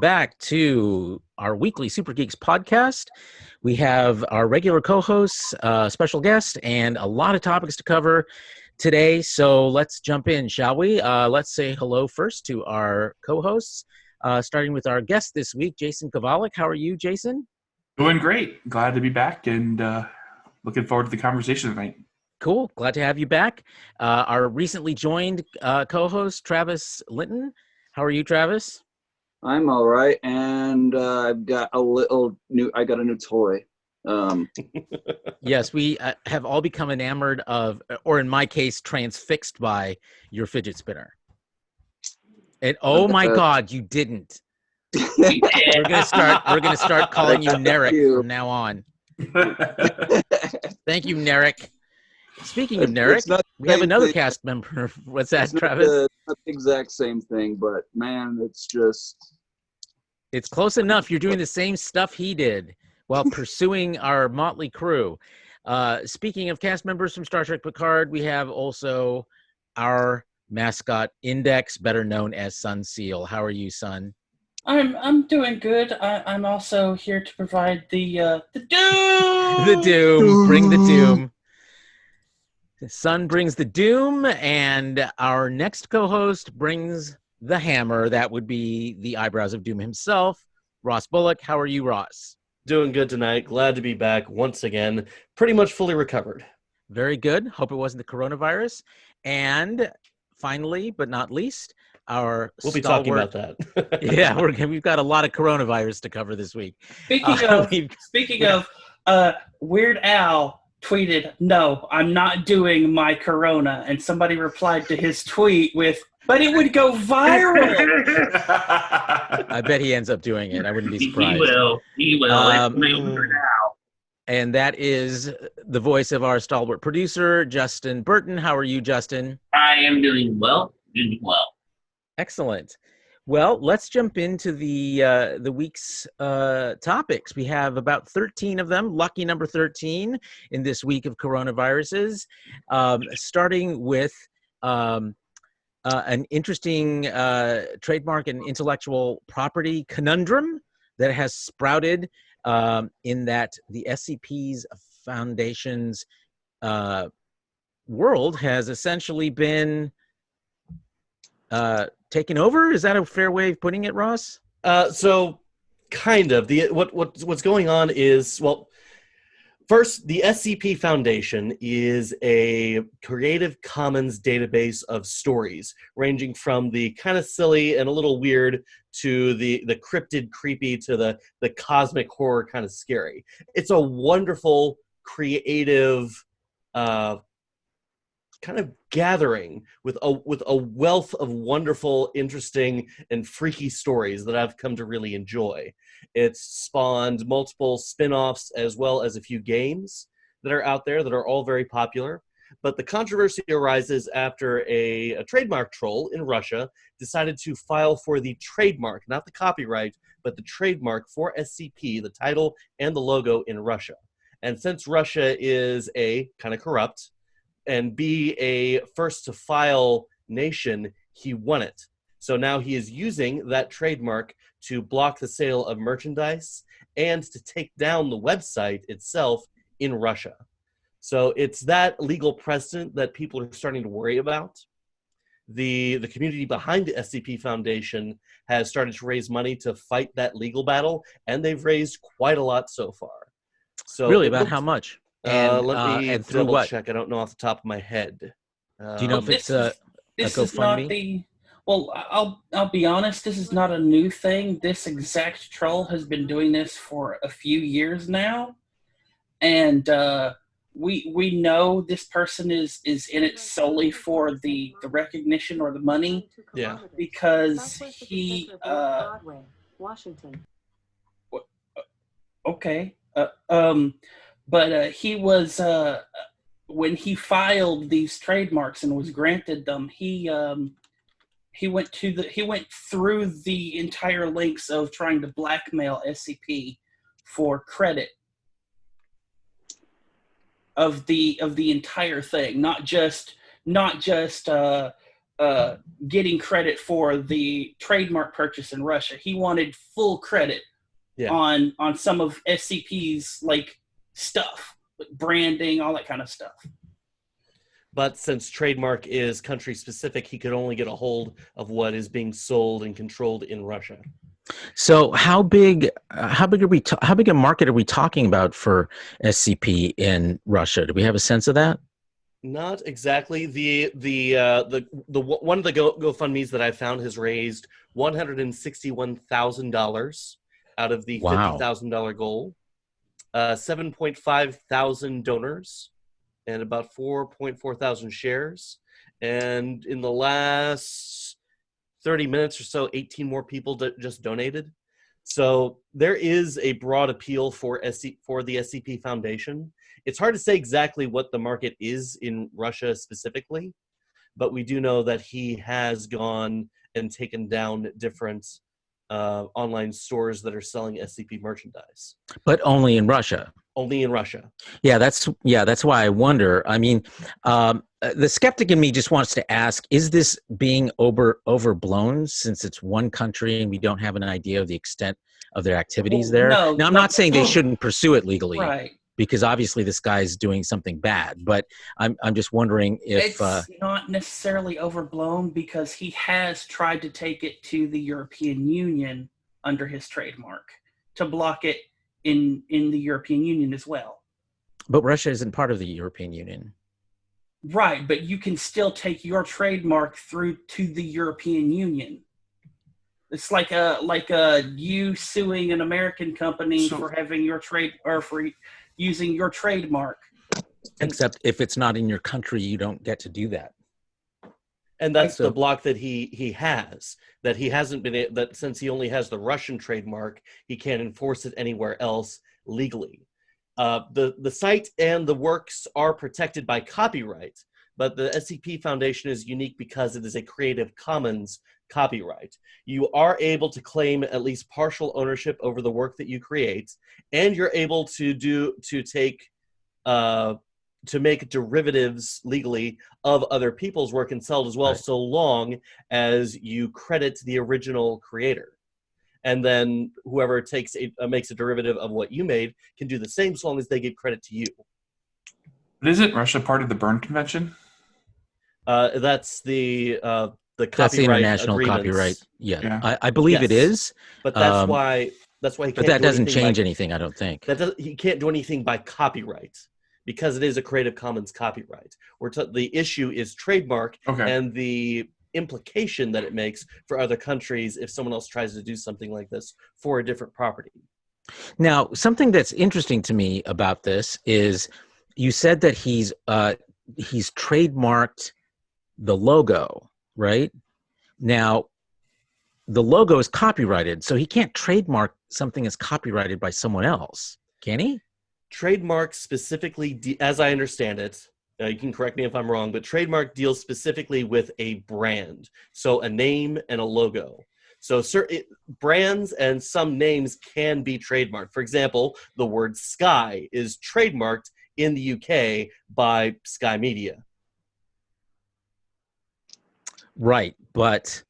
back to our weekly Super Geeks podcast. We have our regular co-hosts, special guest, and a lot of topics to cover today. So let's jump in, shall we? Let's say hello first to our co-hosts, starting with our guest this week, Jason Kovalik. How are you, Jason? Doing great. Glad to be back and looking forward to the conversation tonight. Cool. Glad to have you back. Our recently joined co-host, Travis Linton. How are you, Travis? I'm all right, and I've got a new toy. Yes, we have all become enamored of, or in my case, transfixed by your fidget spinner. And oh my God, you didn't. We're gonna start calling you Narek from now on. Thank you, Narek. Speaking of Narek, we have another cast member. What's that, Travis? It's not the exact same thing, but man, it's close enough. You're doing the same stuff he did while pursuing our motley crew. Speaking of cast members from Star Trek Picard, we have also our mascot, Index, better known as Sun Seal. How are you, Sun? I'm doing good. I'm also here to provide the doom. The doom. Bring the doom. Sun brings the doom, and our next co-host brings the hammer. That would be the eyebrows of doom himself, Ross Bullock. How are you, Ross? Doing good tonight. Glad to be back once again. Pretty much fully recovered. Very good. Hope it wasn't the coronavirus. And finally, but not least, we'll be talking about that. Yeah, we've got a lot of coronavirus to cover this week. Speaking of, Weird Al tweeted, "No, I'm not doing my corona," and somebody replied to his tweet with, "But it would go viral." I bet he ends up doing it. I wouldn't be surprised. He will. And that is the voice of our stalwart producer, Justin Burton. How are you, Justin? I am doing well. Excellent. Well, let's jump into the week's topics. We have about 13 of them, lucky number 13 in this week of coronaviruses, starting with an interesting trademark and intellectual property conundrum that has sprouted in that the SCP's Foundation's world has essentially been taken over. Is that a fair way of putting it, Ross? So kind of. What's going on is, well, first, the SCP Foundation is a Creative Commons database of stories, ranging from the kind of silly and a little weird to the cryptid creepy to the cosmic horror kind of scary. It's a wonderful, creative kind of gathering with a wealth of wonderful, interesting, and freaky stories that I've come to really enjoy. It's spawned multiple spin-offs as well as a few games that are out there that are all very popular. But the controversy arises after a trademark troll in Russia decided to file for the trademark, not the copyright, but the trademark for SCP, the title and the logo in Russia. And since Russia is A, kind of corrupt, and B, a first-to-file nation, he won it. So now he is using that trademark to block the sale of merchandise and to take down the website itself in Russia. So it's that legal precedent that people are starting to worry about. The community behind the SCP Foundation has started to raise money to fight that legal battle, and they've raised quite a lot so far. So really, about how much? And, let me and through double what? check. I don't know off the top of my head. Do you know if it's a GoFundMe? I'll be honest, this is not a new thing. This exact troll has been doing this for a few years now. And we know this person is in it solely for the recognition or the money. Yeah. Because he Washington. Okay. But he was when he filed these trademarks and was granted them, he went through the entire links of trying to blackmail SCP for credit of the entire thing, not just getting credit for the trademark purchase in Russia. He wanted full credit on some of SCP's like stuff, like branding, all that kind of stuff. But since trademark is country specific, he could only get a hold of what is being sold and controlled in Russia. So how big how big a market are we talking about for SCP in Russia? Do we have a sense of that? Not exactly. The one of the GoFundMe's that I found has raised $161,000 out of the Wow. $50,000 goal. 7.5 thousand donors and about 4.4 thousand shares. And in the last 30 minutes or so, 18 more people just donated. So there is a broad appeal for the SCP Foundation. It's hard to say exactly what the market is in Russia specifically, but we do know that he has gone and taken down different online stores that are selling SCP merchandise. But only in Russia. Only in Russia. Yeah, that's why I wonder. I mean, the skeptic in me just wants to ask: is this being overblown since it's one country and we don't have an idea of the extent of their activities there? No, now, I'm not saying they shouldn't pursue it legally, right? Because obviously this guy's doing something bad. But I'm just wondering if it's not necessarily overblown because he has tried to take it to the European Union under his trademark to block it in the European Union as well. But Russia isn't part of the European Union. Right, but you can still take your trademark through to the European Union. It's like you suing an American company for having your trade or for using your trademark. Except if it's not in your country, you don't get to do that. And that's the block that he has, that he hasn't been, that since he only has the Russian trademark, he can't enforce it anywhere else legally. The site and the works are protected by copyright, but the SCP Foundation is unique because it is a Creative Commons copyright. You are able to claim at least partial ownership over the work that you create, and you're able to make derivatives legally of other people's work and sell it as well, right, so long as you credit the original creator. And then whoever makes a derivative of what you made can do the same so long as they give credit to you. But isn't Russia part of the Berne Convention? That's the copyright That's the international agreements. Copyright. Yeah. I believe it is. But that's why he can't. But that doesn't change anything, I don't think. He can't do anything by copyright because it is a Creative Commons copyright. The issue is trademark and the implication that it makes for other countries if someone else tries to do something like this for a different property. Now, something that's interesting to me about this is you said that he's trademarked the logo, right? Now, the logo is copyrighted, so he can't trademark something that's copyrighted by someone else, can he? Trademark specifically, as I understand it, you can correct me if I'm wrong, but trademark deals specifically with a brand, so a name and a logo. So certain brands and some names can be trademarked. For example, the word Sky is trademarked in the UK by Sky Media. Right, but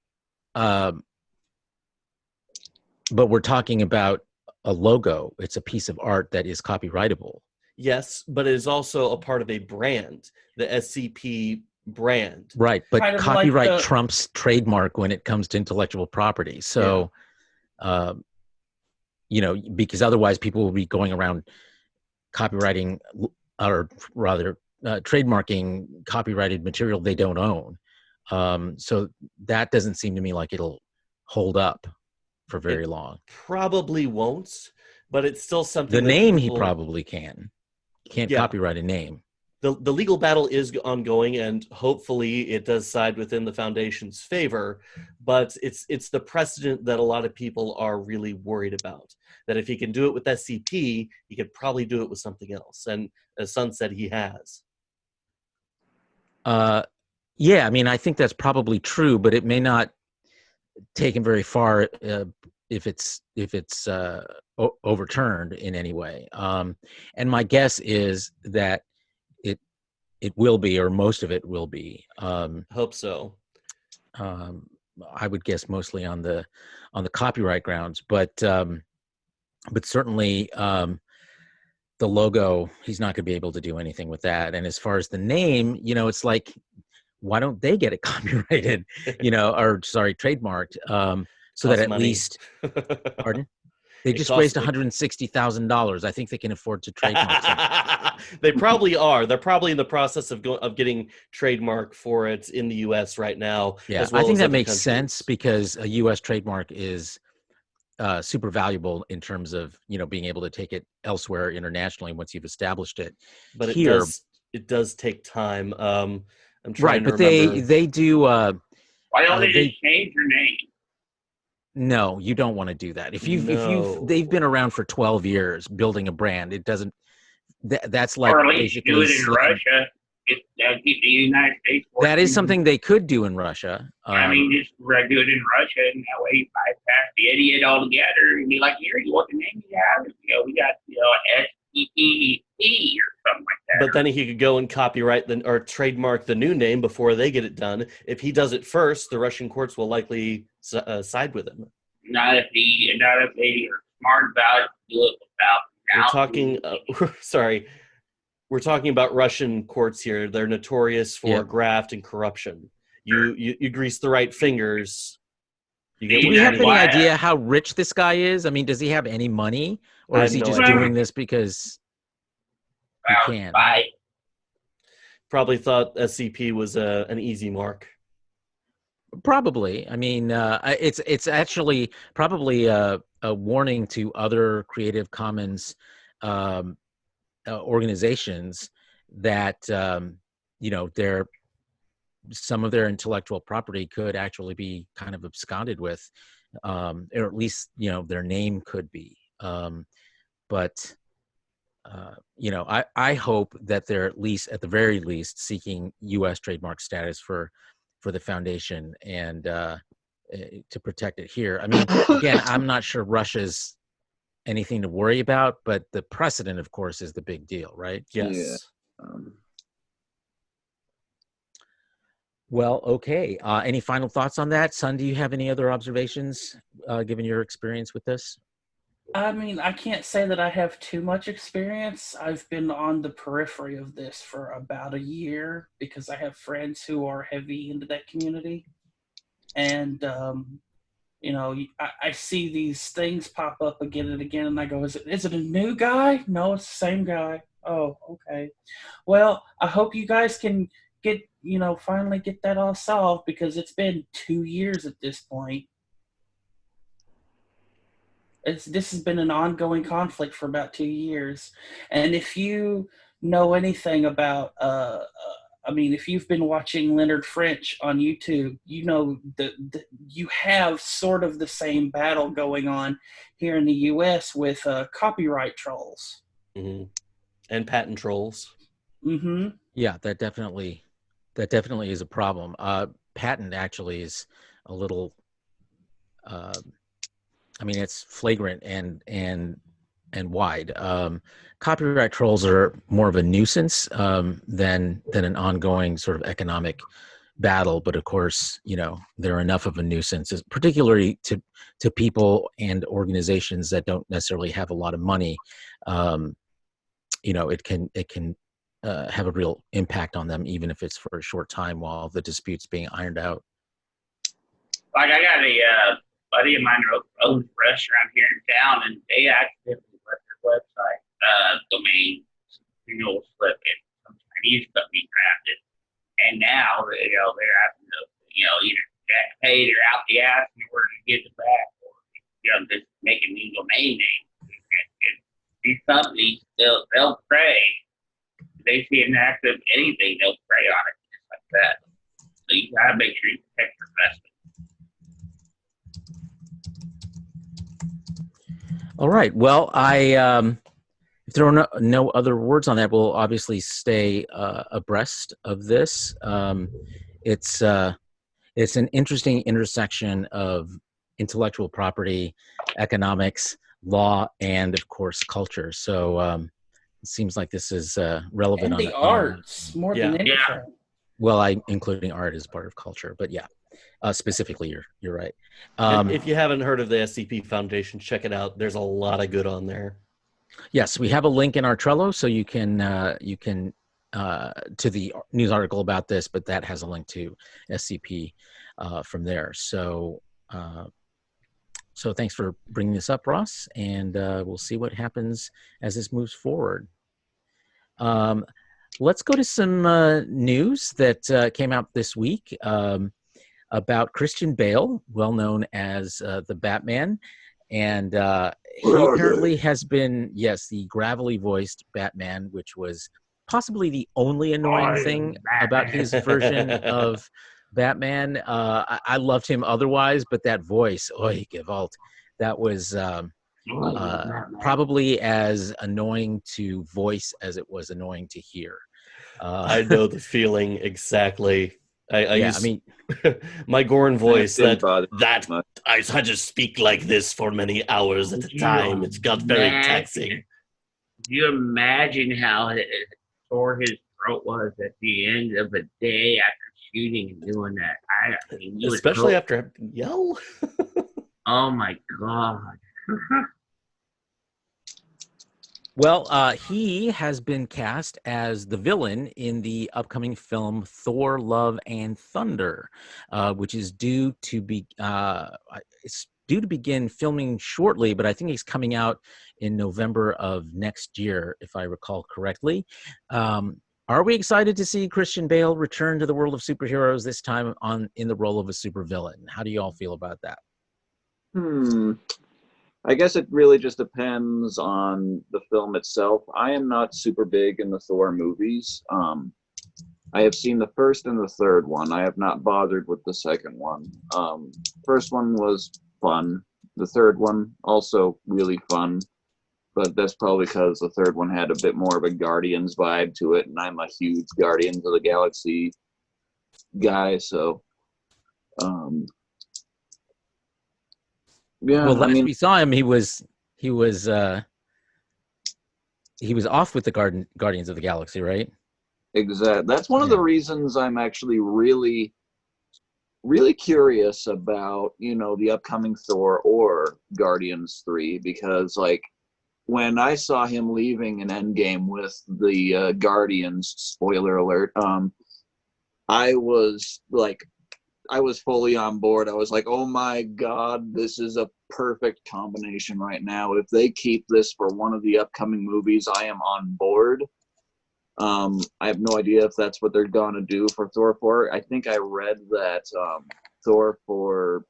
we're talking about a logo. It's a piece of art that is copyrightable. Yes, but it is also a part of a brand, the SCP brand. Right, but Kind of copyright like trumps trademark when it comes to intellectual property. So, because otherwise people will be going around copywriting, or rather trademarking copyrighted material they don't own. So that doesn't seem to me like it'll hold up for very long. Probably won't, but it's still something. The name he probably can. You can't copyright a name. The legal battle is ongoing, and hopefully it does side within the Foundation's favor, but it's the precedent that a lot of people are really worried about. That if he can do it with SCP, he could probably do it with something else. And as Sun said, he has. Yeah, I mean, I think that's probably true, but it may not take him very far if it's overturned in any way. And my guess is that it will be, or most of it will be. Hope so. Um, I would guess mostly on the copyright grounds, but certainly the logo, he's not going to be able to do anything with that. And as far as the name, it's like, why don't they get it copyrighted, or sorry, trademarked, so that Costs at money. least, pardon? They It just costs raised like- $160,000. I think they can afford to trademark something. They probably are. They're probably in the process of getting trademark for it in the U.S. right now. Yeah, as well I think as that other makes countries. sense because a U.S. trademark is super valuable in terms of being able to take it elsewhere internationally once you've established it. But Here, it does take time. I'm right? trying to But remember. they do. Why don't they They just change your name? No, you don't want to do that. If No. they've been around for 12 years building a brand. It doesn't. That's like Or at least do basically it in Russia. Keep the United States. That is working. something they could do in Russia. I mean, just do it in Russia, and that way you bypass the idiot altogether, and be like, "Here, you want the name you have? We got SEPE or something like that." But then he could go and copyright or trademark the new name before they get it done. If he does it first, the Russian courts will likely side with him. Not if they are smart about it. Do it without. We're talking. Sorry, we're talking about Russian courts here. They're notorious for graft and corruption. You grease the right fingers. You get Do what we you have need. any idea how rich this guy is? I mean, does he have any money, or I is have he no just idea. doing this because he can? Bye. Probably thought SCP was an easy mark. Probably. I mean, it's actually probably a warning to other Creative Commons organizations that some of their intellectual property could actually be kind of absconded with, or at least their name could be. But I hope that they're at the very least seeking U.S. trademark status for the foundation and to protect it here. I mean, again, I'm not sure Russia's anything to worry about, but the precedent, of course, is the big deal, right? Yes. Yeah. Well, okay. Any final thoughts on that? Sun, do you have any other observations given your experience with this? I mean, I can't say that I have too much experience. I've been on the periphery of this for about a year because I have friends who are heavy into that community. And, I see these things pop up again and again, and I go, is it a new guy? No, it's the same guy. Oh, okay. Well, I hope you guys can finally get that all solved because it's been 2 years at this point. This has been an ongoing conflict for about 2 years. And if you know anything about, if you've been watching Leonard French on YouTube, you know you have sort of the same battle going on here in the U.S. with copyright trolls. Mm-hmm. And patent trolls. Mm-hmm. Yeah, that definitely is a problem. Patent actually is a little. It's flagrant and wide. Copyright trolls are more of a nuisance than an ongoing sort of economic battle. But of course, they're enough of a nuisance, particularly to people and organizations that don't necessarily have a lot of money. It can have a real impact on them, even if it's for a short time while the dispute's being ironed out. Like I got a buddy of mine who owns a restaurant here in town, and they accidentally let their website domain slip in. Some Chinese company grabbed it, and now they're having to either get paid or out the ass in order to get it back, or just make a new domain name. And these companies they'll prey. If they see an act of anything, they'll prey on it just like that. So you gotta make sure you protect your investment. All right. Well, if there are no other words on that, we'll obviously stay abreast of this. It's an interesting intersection of intellectual property, economics, law, and of course culture. So it seems like this is relevant And the arts more than anything. Well, including art as part of culture, but yeah. specifically. You're right. If you haven't heard of the SCP Foundation, check it out. There's a lot of good on there. Yes, we have a link in our Trello, so you can to the news article about this, but that has a link to SCP from there. So thanks for bringing this up, Ross, and we'll see what happens as this moves forward. Let's go to some news that came out this week about Christian Bale, well known as the Batman. And he apparently has been, yes, the gravelly voiced Batman, which was possibly the only annoying thing about his version of Batman. I loved him otherwise, but that voice, oy gewalt, that was probably as annoying to voice as it was annoying to hear. I know the feeling exactly. I mean, my Gorn voice didn't that bother much. I had to speak like this for many hours at a time. It's got very taxing. Do you imagine how sore his throat was at the end of the day after shooting and doing that? I mean, Especially after having to yell. Oh my god. well, he has been cast as the villain in the upcoming film Thor: Love and Thunder, which is due to begin filming shortly, but I think he's coming out in November of next year, if I recall correctly. Are we excited to see Christian Bale return to the world of superheroes, this time in the role of a supervillain? How do you all feel about that? I guess it really just depends on the film itself. I am not super big in the Thor movies. I have seen the first and the third one. I have not bothered with the second one. First one was fun. The third one also really fun, but that's probably because the third one had a bit more of a Guardians vibe to it, and I'm a huge Guardians of the Galaxy guy, so yeah. Well, last we saw him, he was off with the Guardians of the Galaxy, right? Exactly. That's one of the reasons I'm actually really, really curious about, the upcoming Thor or Guardians 3, because like when I saw him leaving in Endgame with the Guardians, spoiler alert, I was fully on board. I was like, oh my God, this is a perfect combination right now. If they keep this for one of the upcoming movies, I am on board. I have no idea if that's what they're going to do for Thor 4. I think I read that Thor 4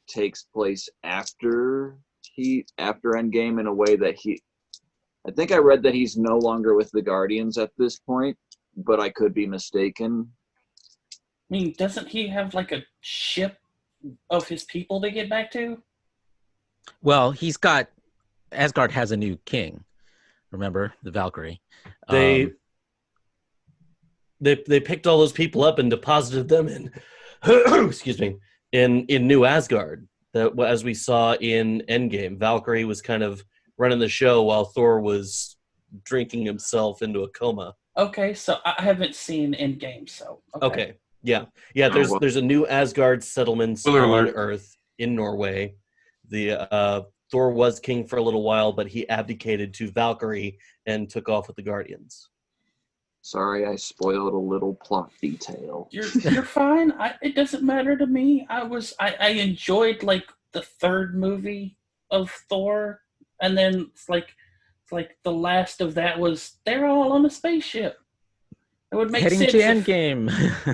takes place after Endgame in a way that I think I read that he's no longer with the Guardians at this point, but I could be mistaken. I mean, doesn't he have like a ship of his people to get back to? Well, Asgard has a new king. Remember the Valkyrie? They picked all those people up and deposited them in excuse me, in New Asgard. That, as we saw in Endgame, Valkyrie was kind of running the show while Thor was drinking himself into a coma. Okay, so I haven't seen Endgame, so okay. Yeah. There's a new Asgard settlement on Earth in Norway. The Thor was king for a little while, but he abdicated to Valkyrie and took off with the Guardians. Sorry, I spoiled a little plot detail. You're fine. It doesn't matter to me. I enjoyed like the third movie of Thor, and then it's like the last of that was they're all on a spaceship. It would make heading sense to Endgame.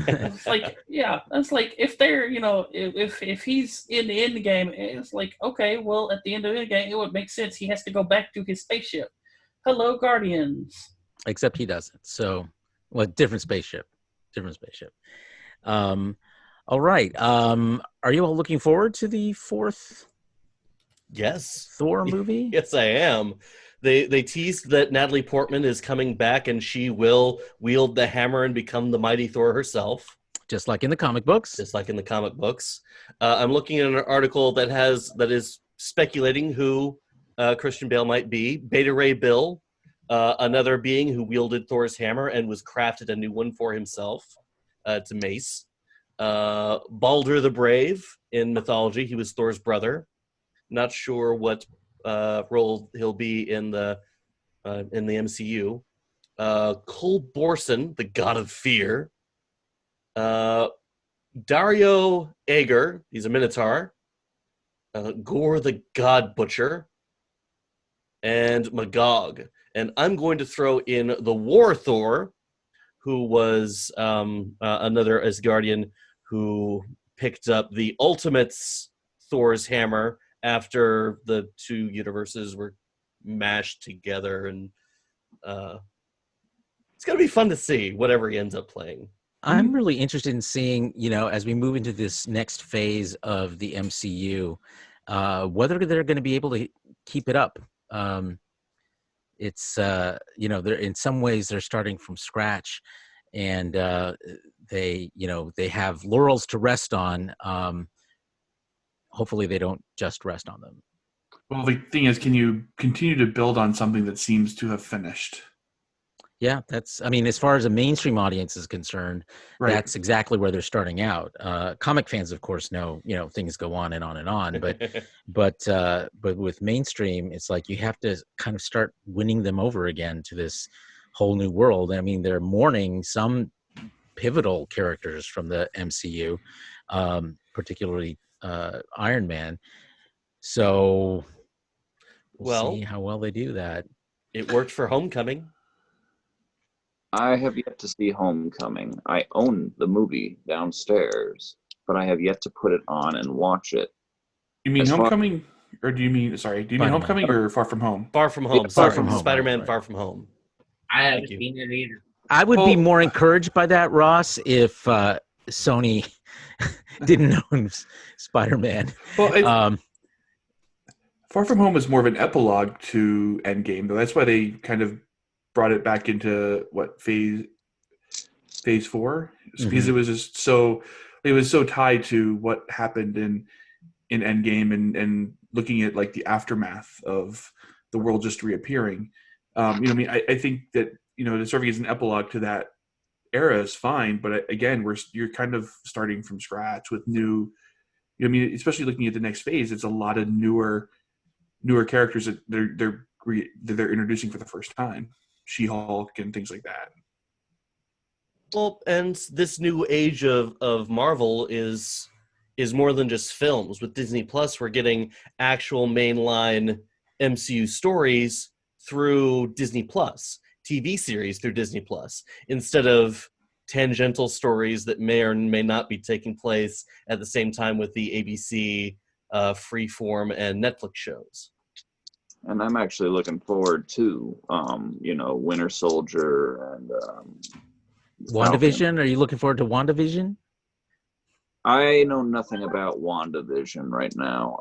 It's like, yeah, that's like if they're, if he's in the Endgame, it's like, okay, well, at the end of Endgame, it would make sense. He has to go back to his spaceship. Hello, Guardians. Except he doesn't. So, different spaceship. All right. Are you all looking forward to the fourth? Yes. Thor movie? Yes, I am. They teased that Natalie Portman is coming back and she will wield the hammer and become the mighty Thor herself. Just like in the comic books. I'm looking at an article that is speculating who Christian Bale might be. Beta Ray Bill, another being who wielded Thor's hammer and was crafted a new one for himself. It's a mace. Baldur the Brave in mythology. He was Thor's brother. Not sure what role he'll be in the MCU. Cole Borson, the God of Fear. Dario Ager, he's a Minotaur. Gore the God Butcher. And Magog. And I'm going to throw in the War Thor, who was another Asgardian who picked up the Ultimates Thor's hammer after the two universes were mashed together. And it's going to be fun to see whatever he ends up playing. I'm really interested in seeing, as we move into this next phase of the MCU, whether they're going to be able to keep it up. It's they're in some ways they're starting from scratch, and they have laurels to rest on. Hopefully they don't just rest on them. Well, the thing is, can you continue to build on something that seems to have finished? Yeah, as far as a mainstream audience is concerned, Right. that's exactly where they're starting out. Comic fans, of course, know, things go on and on and on, but with mainstream, it's like you have to kind of start winning them over again to this whole new world. I mean, they're mourning some pivotal characters from the MCU, particularly Iron Man. So we'll see how well they do that. It worked for Homecoming. I have yet to see Homecoming. I own the movie downstairs, but I have yet to put it on and watch it. You mean As far- Homecoming, or do you mean Homecoming or Far From Home? Far From Home. Yeah, Sorry, Far From Home, Spider-Man right. Far From Home. I haven't Thank you. seen it either. I would be more encouraged by that, Ross, if Sony didn't own Spider-Man. Well, Far From Home is more of an epilogue to Endgame, though. That's why they kind of brought it back into phase 4, because it was just so tied to what happened in Endgame and looking at like the aftermath of the world just reappearing. I think that serving as an epilogue to that era is fine, but again, you're kind of starting from scratch with new. Especially looking at the next phase, it's a lot of newer characters that they're introducing for the first time. She-Hulk and things like that. Well, and this new age of Marvel is more than just films. With Disney Plus, we're getting actual mainline MCU stories through Disney Plus, TV series through Disney Plus, instead of tangential stories that may or may not be taking place at the same time with the ABC, Freeform, and Netflix shows. And I'm actually looking forward to, Winter Soldier and WandaVision? Falcon. Are you looking forward to WandaVision? I know nothing about WandaVision right now.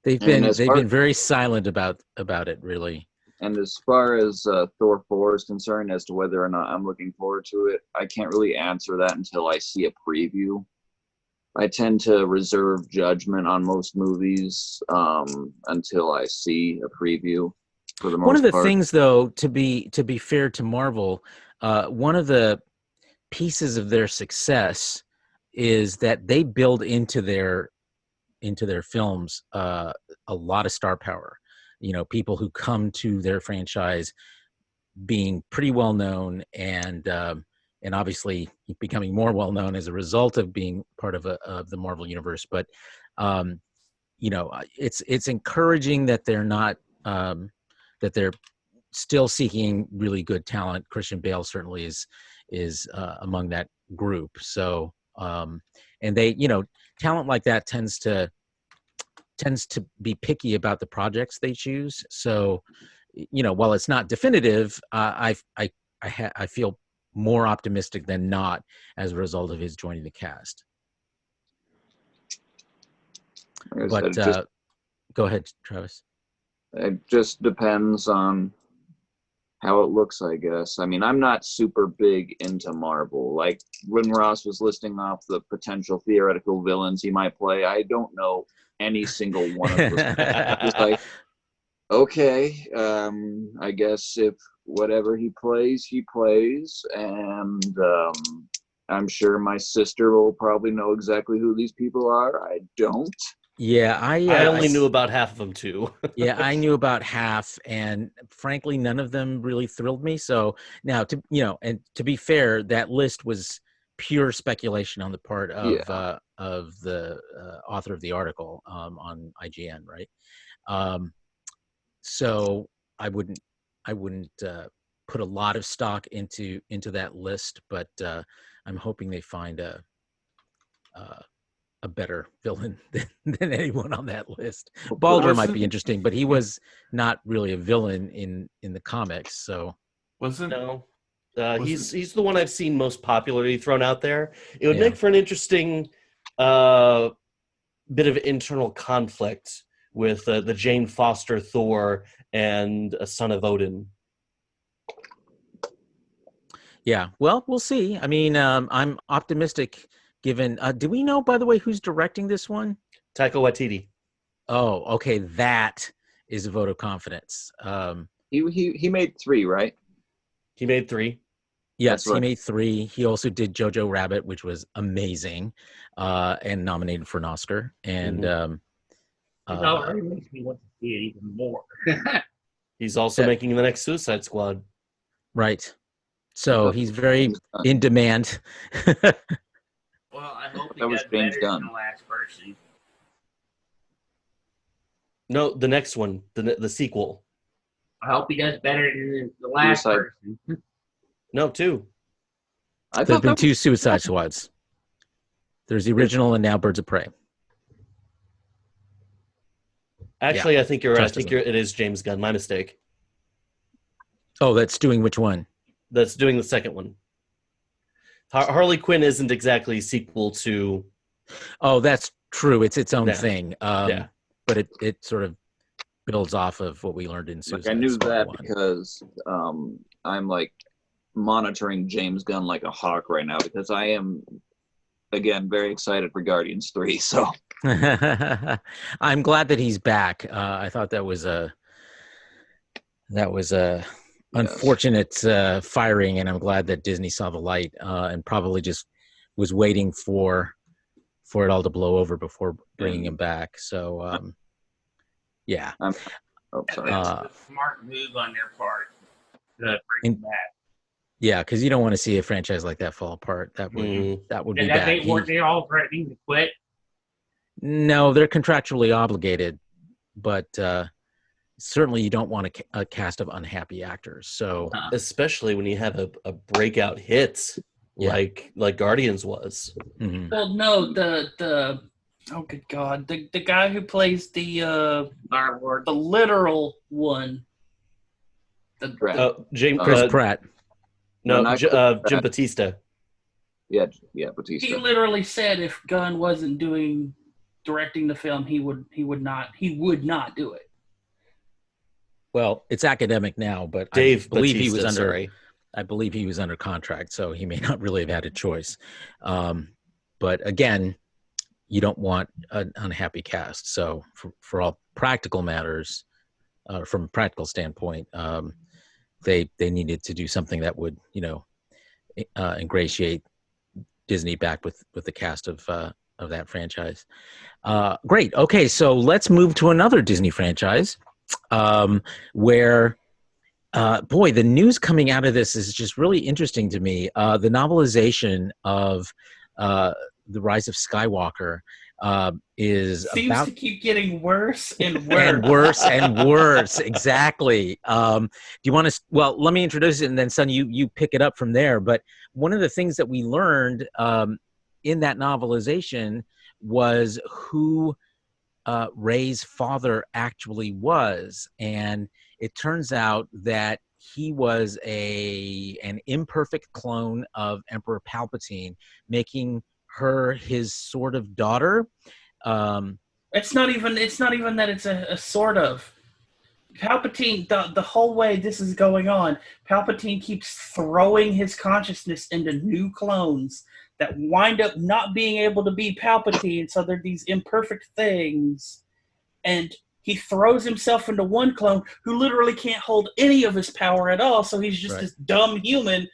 They've been very silent about it, really. And as far as Thor 4 is concerned, as to whether or not I'm looking forward to it, I can't really answer that until I see a preview. I tend to reserve judgment on most movies until I see a preview. For the most One of the part. things, though, to be fair to Marvel, one of the pieces of their success is that they build into their films a lot of star power. People who come to their franchise being pretty well known and obviously becoming more well known as a result of being part of the Marvel universe. But it's encouraging that they're not that they're still seeking really good talent. Christian Bale certainly is among that group. So and they talent like that tends to be picky about the projects they choose. So while it's not definitive, I feel more optimistic than not as a result of his joining the cast. But go ahead, Travis. It just depends on how it looks, I guess. I mean, I'm not super big into Marvel. Like when Ross was listing off the potential theoretical villains he might play, I don't know any single one of those. Just like, okay, I guess if whatever he plays, and I'm sure my sister will probably know exactly who these people are. I don't. Yeah, I only knew about half of them too. Yeah, I knew about half, and frankly, none of them really thrilled me. So now, and to be fair, that list was pure speculation on the part of Yeah. the author of the article on IGN, right? So I wouldn't put a lot of stock into that list, but I'm hoping they find a better villain than anyone on that list. Balder might be interesting, but he was not really a villain in the comics. So Wasn't No. He's the one I've seen most popularly thrown out there. It would Yeah. make for an interesting bit of internal conflict with the Jane Foster Thor and a son of Odin. yeah, well, we'll see. I mean, I'm optimistic. Given, do we know, by the way, who's directing this one? Taika Waititi. Oh, okay, that is a vote of confidence. He made 3, right? He made 3. Yes, That's right. he made 3. He also did Jojo Rabbit, which was amazing, and nominated for an Oscar. And It already makes me want to see it even more. He's also making the next Suicide Squad. right, so he's very in demand. Well, I hope he That was does James better Gunn. than the last person. No, the next one, the sequel. I hope he does better than the last Suicide. person. No, 2. I There's thought been that 2 Suicide Squads. There's the original and now Birds of Prey. Actually, I think you're right. I Trust think him. it is James Gunn. My mistake. Oh, that's doing which one? That's doing the second one. Harley Quinn isn't exactly a sequel to. Oh, that's true. It's its own Yeah. thing. Yeah. But it sort of builds off of what we learned in like Suicide I knew Squad that 1. because I'm like monitoring James Gunn like a hawk right now because I am again very excited for Guardians 3. So I'm glad that he's back. I thought that was a unfortunate firing, and I'm glad that Disney saw the light and probably just was waiting for it all to blow over before bringing him back. So yeah. sorry. That's a smart move on their part to bring him back. Yeah, because you don't want to see a franchise like that fall apart. That would be bad. Weren't they all threatening to quit? No, they're contractually obligated, but certainly you don't want a cast of unhappy actors. So Especially when you have a breakout hit like Guardians was. Mhm. Well, no, the oh good God, the guy who plays the literal one, Chris Pratt. No, Jim Pratt. Batista. Yeah, Batista. He literally said if Gunn wasn't directing the film, he would not do it. Well, it's academic now, but I believe he was under contract, so he may not really have had a choice. But again, you don't want an unhappy cast. So for all practical matters, from a practical standpoint, they needed to do something that would, ingratiate Disney back with the cast of that franchise. Great. Okay, so let's move to another Disney franchise, where, the news coming out of this is just really interesting to me. The novelization of The Rise of Skywalker seems to keep getting worse and worse. and worse and worse. Exactly. Do you want to? Well, let me introduce it, and then, Son, you pick it up from there. But one of the things that we learned in that novelization was who Rey's father actually was, and it turns out that he was an imperfect clone of Emperor Palpatine, making her his sort of daughter. It's not even that it's a sort of. Palpatine, the whole way this is going on, Palpatine keeps throwing his consciousness into new clones that wind up not being able to be Palpatine, so they're these imperfect things. And he throws himself into one clone who literally can't hold any of his power at all, so he's just this dumb human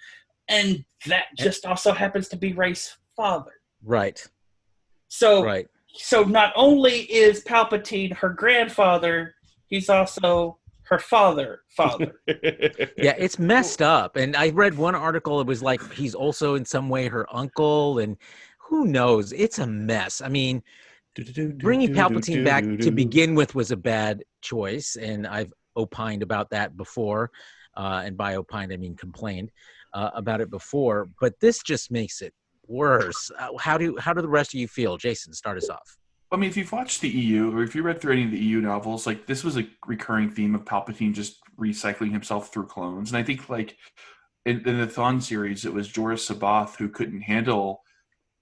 and that just also happens to be Rey's father. Right. So, Right. so not only is Palpatine her grandfather, he's also her father. Yeah, it's messed up. And I read one article, it was like he's also in some way her uncle, and who knows? It's a mess. I mean, bringing Palpatine back to begin with was a bad choice, and I've opined about that before. And by opined, I mean complained about it before. But this just makes it worse. How do the rest of you feel? Jason, start us off. I mean, if you've watched the EU, or if you read through any of the EU novels, like this was a recurring theme of Palpatine just recycling himself through clones. And I think, like in the Thrawn series, it was Jorah Sabath who couldn't handle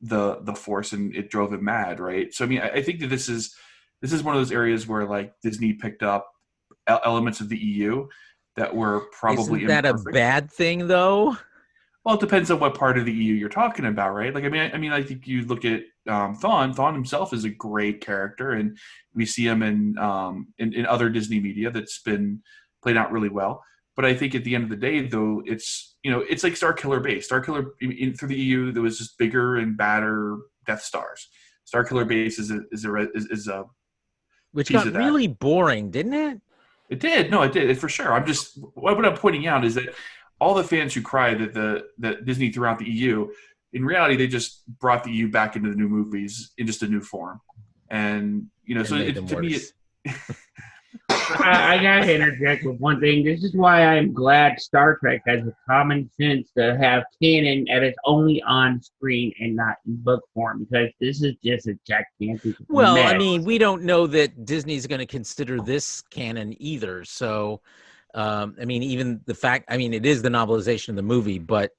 the Force, and it drove him mad, right? So I mean, I think that this is one of those areas where like Disney picked up elements of the EU that were probably Isn't that imperfect. a bad thing, though? Well, it depends on what part of the EU you're talking about, right? Like, I think you look at Thrawn. Thrawn himself is a great character, and we see him in other Disney media that's been played out really well. But I think at the end of the day, though, it's like Starkiller Base. Starkiller through the EU, there was just bigger and badder Death Stars. Starkiller Base is a Which piece got of that. really boring, didn't it? It did. No, it did. For sure. What I'm pointing out is that all the fans who cry that Disney threw out the EU, in reality, they just brought the EU back into the new movies in just a new form. And, so to me, I gotta interject with one thing. This is why I'm glad Star Trek has the common sense to have canon that is only on screen and not in book form, because this is just a gigantic Well, mess. I mean, we don't know that Disney's going to consider this canon either. So, I mean, even the fact, I mean, it is the novelization of the movie, but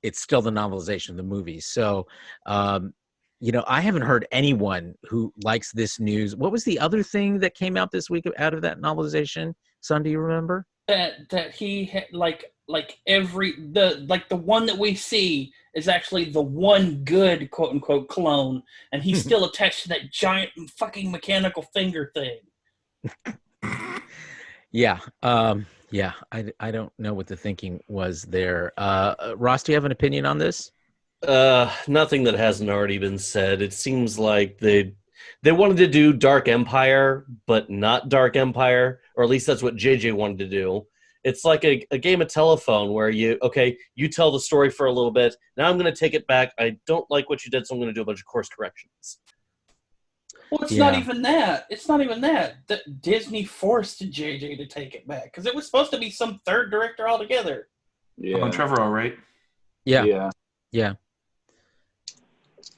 it's still the novelization of the movie. So, I haven't heard anyone who likes this news. What was the other thing that came out this week out of that novelization? Son, do you remember? That he had like the one that we see is actually the one good quote unquote clone, and he's still attached to that giant fucking mechanical finger thing. Yeah. Yeah. I don't know what the thinking was there. Ross, do you have an opinion on this? Nothing that hasn't already been said. It seems like they wanted to do Dark Empire, but not Dark Empire, or at least that's what JJ wanted to do. It's like a game of telephone where you tell the story for a little bit. Now I'm going to take it back. I don't like what you did, so I'm going to do a bunch of course corrections. Well, it's not even that. It's not even that. Disney forced JJ to take it back because it was supposed to be some third director altogether. Yeah. Trevor, all right? Yeah.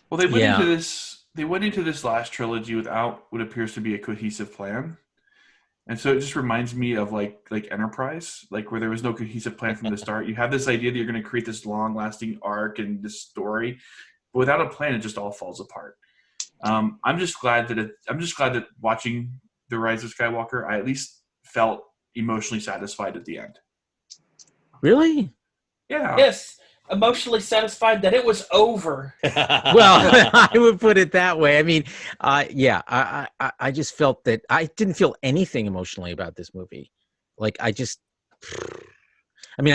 Well, they went into this. They went into this last trilogy without what appears to be a cohesive plan, and so it just reminds me of like Enterprise, like where there was no cohesive plan from the start. You have this idea that you're going to create this long-lasting arc and this story, but without a plan, it just all falls apart. I'm just glad that watching The Rise of Skywalker, I at least felt emotionally satisfied at the end. Really? Yeah. Yes. Emotionally satisfied that it was over. Well, I would put it that way. I mean, I just felt that I didn't feel anything emotionally about this movie. Like I'm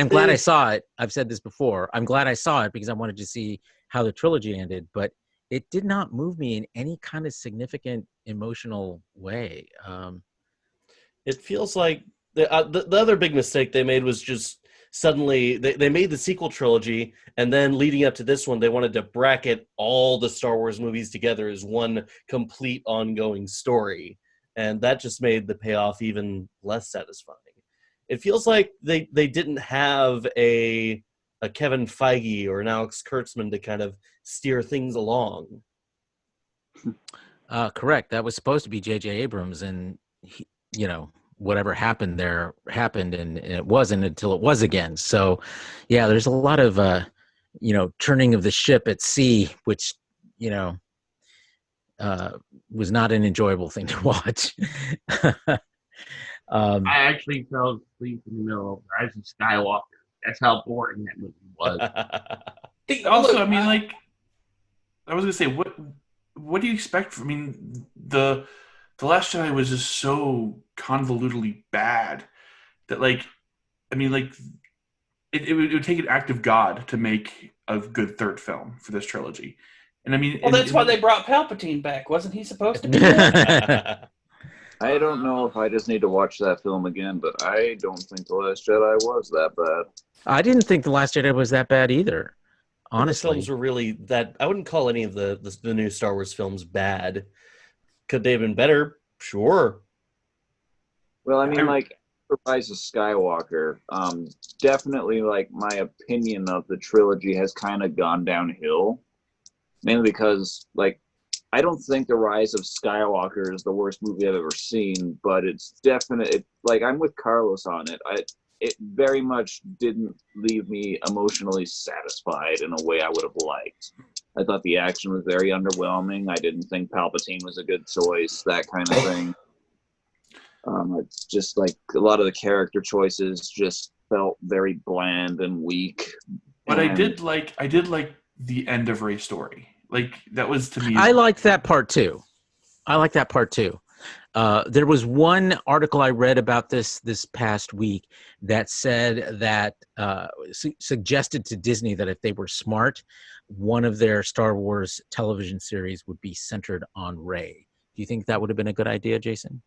glad I saw it. I've said this before. I'm glad I saw it because I wanted to see how the trilogy ended, but it did not move me in any kind of significant emotional way. It feels like the other big mistake they made was just suddenly they made the sequel trilogy, and then leading up to this one, they wanted to bracket all the Star Wars movies together as one complete ongoing story. And that just made the payoff even less satisfying. It feels like they didn't have a Kevin Feige or an Alex Kurtzman to kind of steer things along. Correct. That was supposed to be J.J. Abrams, and whatever happened there happened, and it wasn't until it was again. So, yeah, there's a lot of turning of the ship at sea, which was not an enjoyable thing to watch. I actually fell asleep in the middle of Rise of Skywalker. That's how boring that movie was. Also, I mean, like, I was gonna say, what do you expect? The Last Jedi was just so convolutedly bad that, it would take an act of God to make a good third film for this trilogy. And I mean, Well, that's why they brought Palpatine back. Wasn't he supposed to be dead? I don't know if I just need to watch that film again, but I don't think The Last Jedi was that bad. I didn't think The Last Jedi was that bad either. The Honestly, films were really that. I wouldn't call any of the new Star Wars films bad. Could they have been better? Sure. Well, I mean, like Rise of Skywalker, definitely like my opinion of the trilogy has kind of gone downhill, mainly because like I don't think The Rise of Skywalker is the worst movie I've ever seen, but it's definite. Like I'm with Carlos on it. It very much didn't leave me emotionally satisfied in a way I would have liked. I thought the action was very underwhelming. I didn't think Palpatine was a good choice, that kind of thing. It's just like a lot of the character choices just felt very bland and weak. But and I did like the end of Rey's story. Like that was to me. I liked that part too. There was one article I read about this past week that said that suggested to Disney that if they were smart, one of their Star Wars television series would be centered on Rey. Do you think that would have been a good idea, Jason?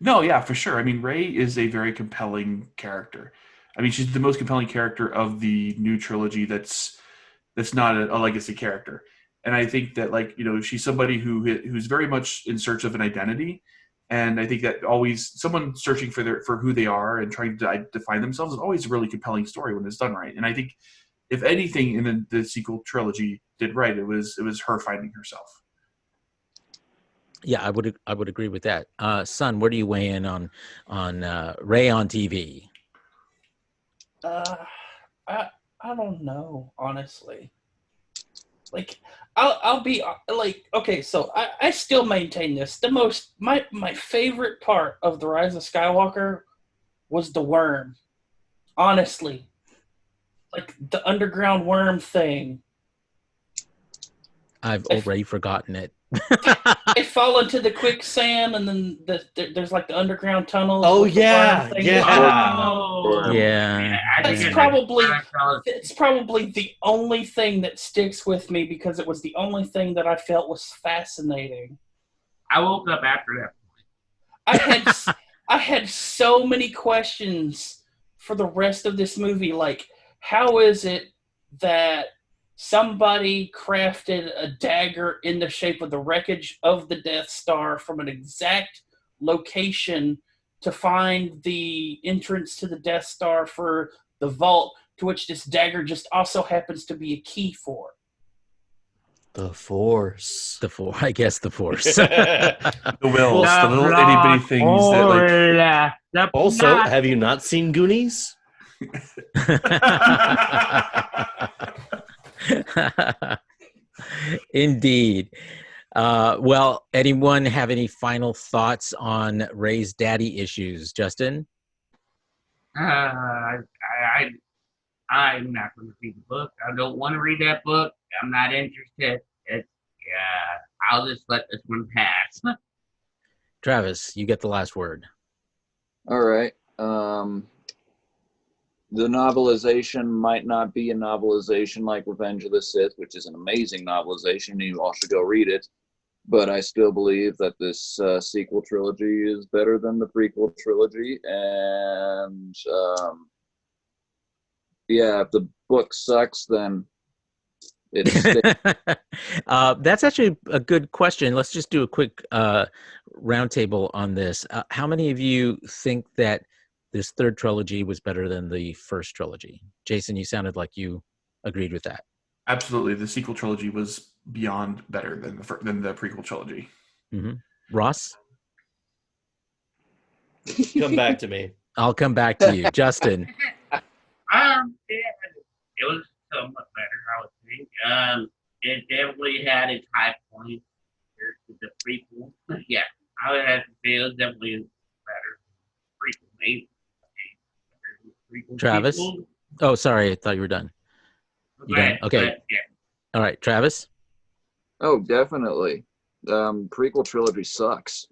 No, yeah, for sure. I mean, Rey is a very compelling character. I mean, she's the most compelling character of the new trilogy that's not a legacy character. And I think that, like, you know, she's somebody who's very much in search of an identity. And I think that always someone searching for who they are and trying to define themselves is always a really compelling story when it's done right. And I think if anything in the sequel trilogy did right, it was her finding herself. Yeah, I would agree with that. Son, where do you weigh in on Rey on TV? I don't know, honestly. Like, I'll be like, okay, so I still maintain this. My favorite part of The Rise of Skywalker was the worm. Honestly. Like the underground worm thing. I've already forgotten it. They fall into the quicksand, and then there's like the underground tunnels. Oh with the yeah, worm thing. yeah. Oh, Yeah. It's probably the only thing that sticks with me because it was the only thing that I felt was fascinating. I woke up after that. I had so many questions for the rest of this movie. Like, how is it that somebody crafted a dagger in the shape of the wreckage of the Death Star from an exact location to find the entrance to the Death Star for the vault, to which this dagger just also happens to be a key for? The Force. I guess the Force. The wills, the little itty bitty things that like. Also, have you not seen Goonies? Indeed. Well, anyone have any final thoughts on Rey's daddy issues, Justin? I'm not going to read the book. I don't want to read that book. I'm not interested. I'll just let this one pass. Travis, you get the last word. All right. The novelization might not be a novelization like Revenge of the Sith, which is an amazing novelization, and you all should go read it. But I still believe that this sequel trilogy is better than the prequel trilogy. And if the book sucks, then it's... That's actually a good question. Let's just do a quick roundtable on this. How many of you think that this third trilogy was better than the first trilogy? Jason, you sounded like you agreed with that. Absolutely, the sequel trilogy was beyond better than the prequel trilogy. Mm-hmm. Ross? Come back to me. I'll come back to you. Justin? It was somewhat better, I would think. It definitely had its high point compared to the prequel. Yeah, I would have to say it was definitely better prequel. Maybe. Travis? Prequel. Oh, sorry. I thought you were done. You done? Okay. Yeah. All right. Travis? Oh, definitely. Prequel trilogy sucks.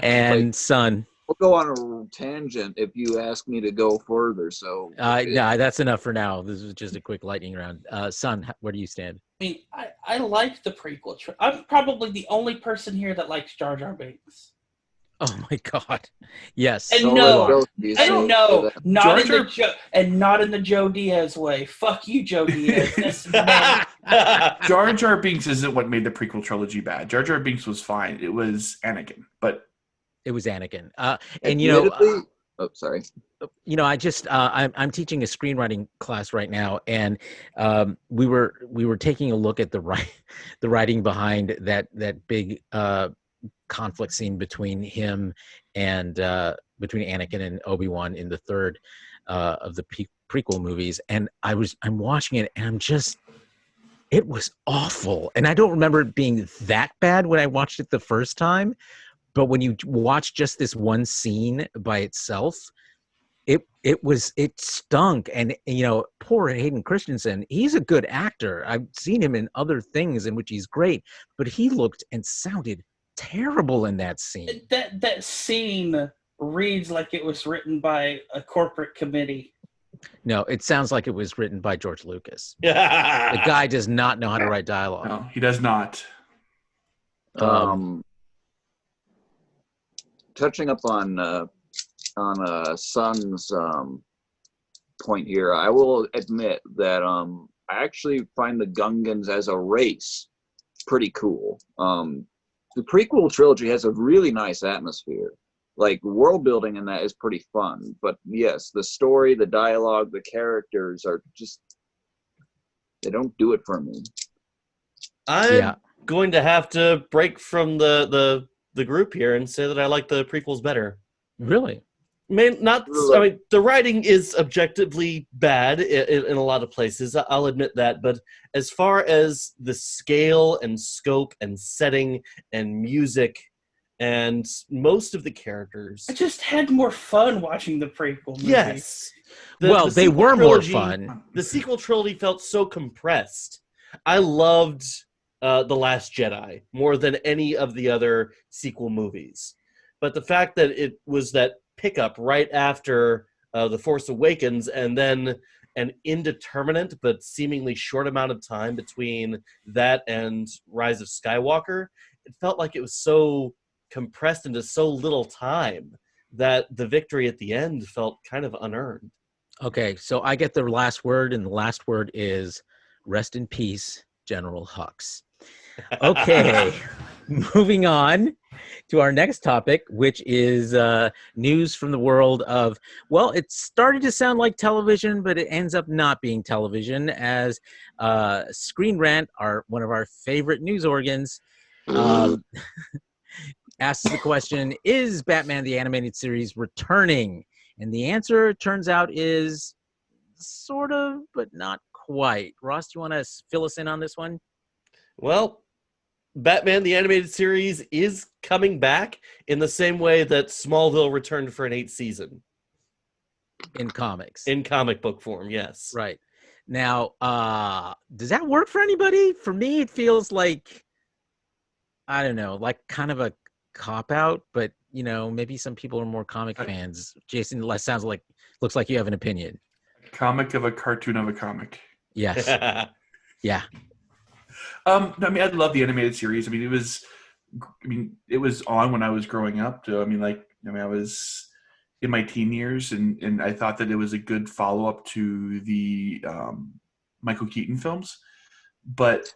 And Son? go on a tangent if you ask me to go further. So No, that's enough for now. This was just a quick lightning round. Son, where do you stand? I mean, I like the prequel. I'm probably the only person here that likes Jar Jar Binks. Oh my God! Yes, And don't no, let Joe and say no, that. not in Jar the not in the Joe Diaz way. Fuck you, Joe Diaz. That's Jar Jar Binks isn't what made the prequel trilogy bad. Jar Jar Binks was fine. It was Anakin, but it was Anakin. And Admittedly, oh, sorry. I'm teaching a screenwriting class right now, and we were taking a look at the writing behind that big conflict scene between him and between Anakin and Obi-Wan in the third of the prequel movies, and I'm watching it, and it was awful, and I don't remember it being that bad when I watched it the first time, but when you watch just this one scene by itself, it stunk. And poor Hayden Christensen, he's a good actor. I've seen him in other things in which he's great, but he looked and sounded terrible in that scene. That scene reads like it was written by a corporate committee. No, it sounds like it was written by George Lucas. The guy does not know how to write dialogue. no, he does not. Touching up on Son's point here, I will admit that I actually find the Gungans as a race pretty cool. The prequel trilogy has a really nice atmosphere. Like, world building in that is pretty fun. But yes, the story, the dialogue, the characters are just, they don't do it for me. I'm going to have to break from the group here and say that I like the prequels better. Really? The writing is objectively bad in a lot of places. I'll admit that. But as far as the scale and scope and setting and music and most of the characters, I just had more fun watching the prequel movie. Yes. They were more fun. The sequel trilogy felt so compressed. I loved The Last Jedi more than any of the other sequel movies. But the fact that it was that pickup right after The Force Awakens, and then an indeterminate but seemingly short amount of time between that and Rise of Skywalker, it felt like it was so compressed into so little time that the victory at the end felt kind of unearned. Okay, so I get the last word, and the last word is rest in peace, General Hux. Okay, moving on to our next topic, which is news from the world of, well, it started to sound like television, but it ends up not being television, as Screen Rant, one of our favorite news organs, asks the question, is Batman the Animated Series returning? And the answer, turns out, is sort of, but not quite. Ross, do you want to fill us in on this one? Well, Batman the Animated Series is coming back in the same way that Smallville returned for an 8th season. In comics. In comic book form, yes. Right. Now, does that work for anybody? For me, it feels like, I don't know, like kind of a cop-out, but, maybe some people are more comic fans. Jason, looks like you have an opinion. Comic of a cartoon of a comic. Yes. Yeah. I love the animated series. It was on when I was growing up. I was in my teen years, and I thought that it was a good follow-up to the Michael Keaton films. But,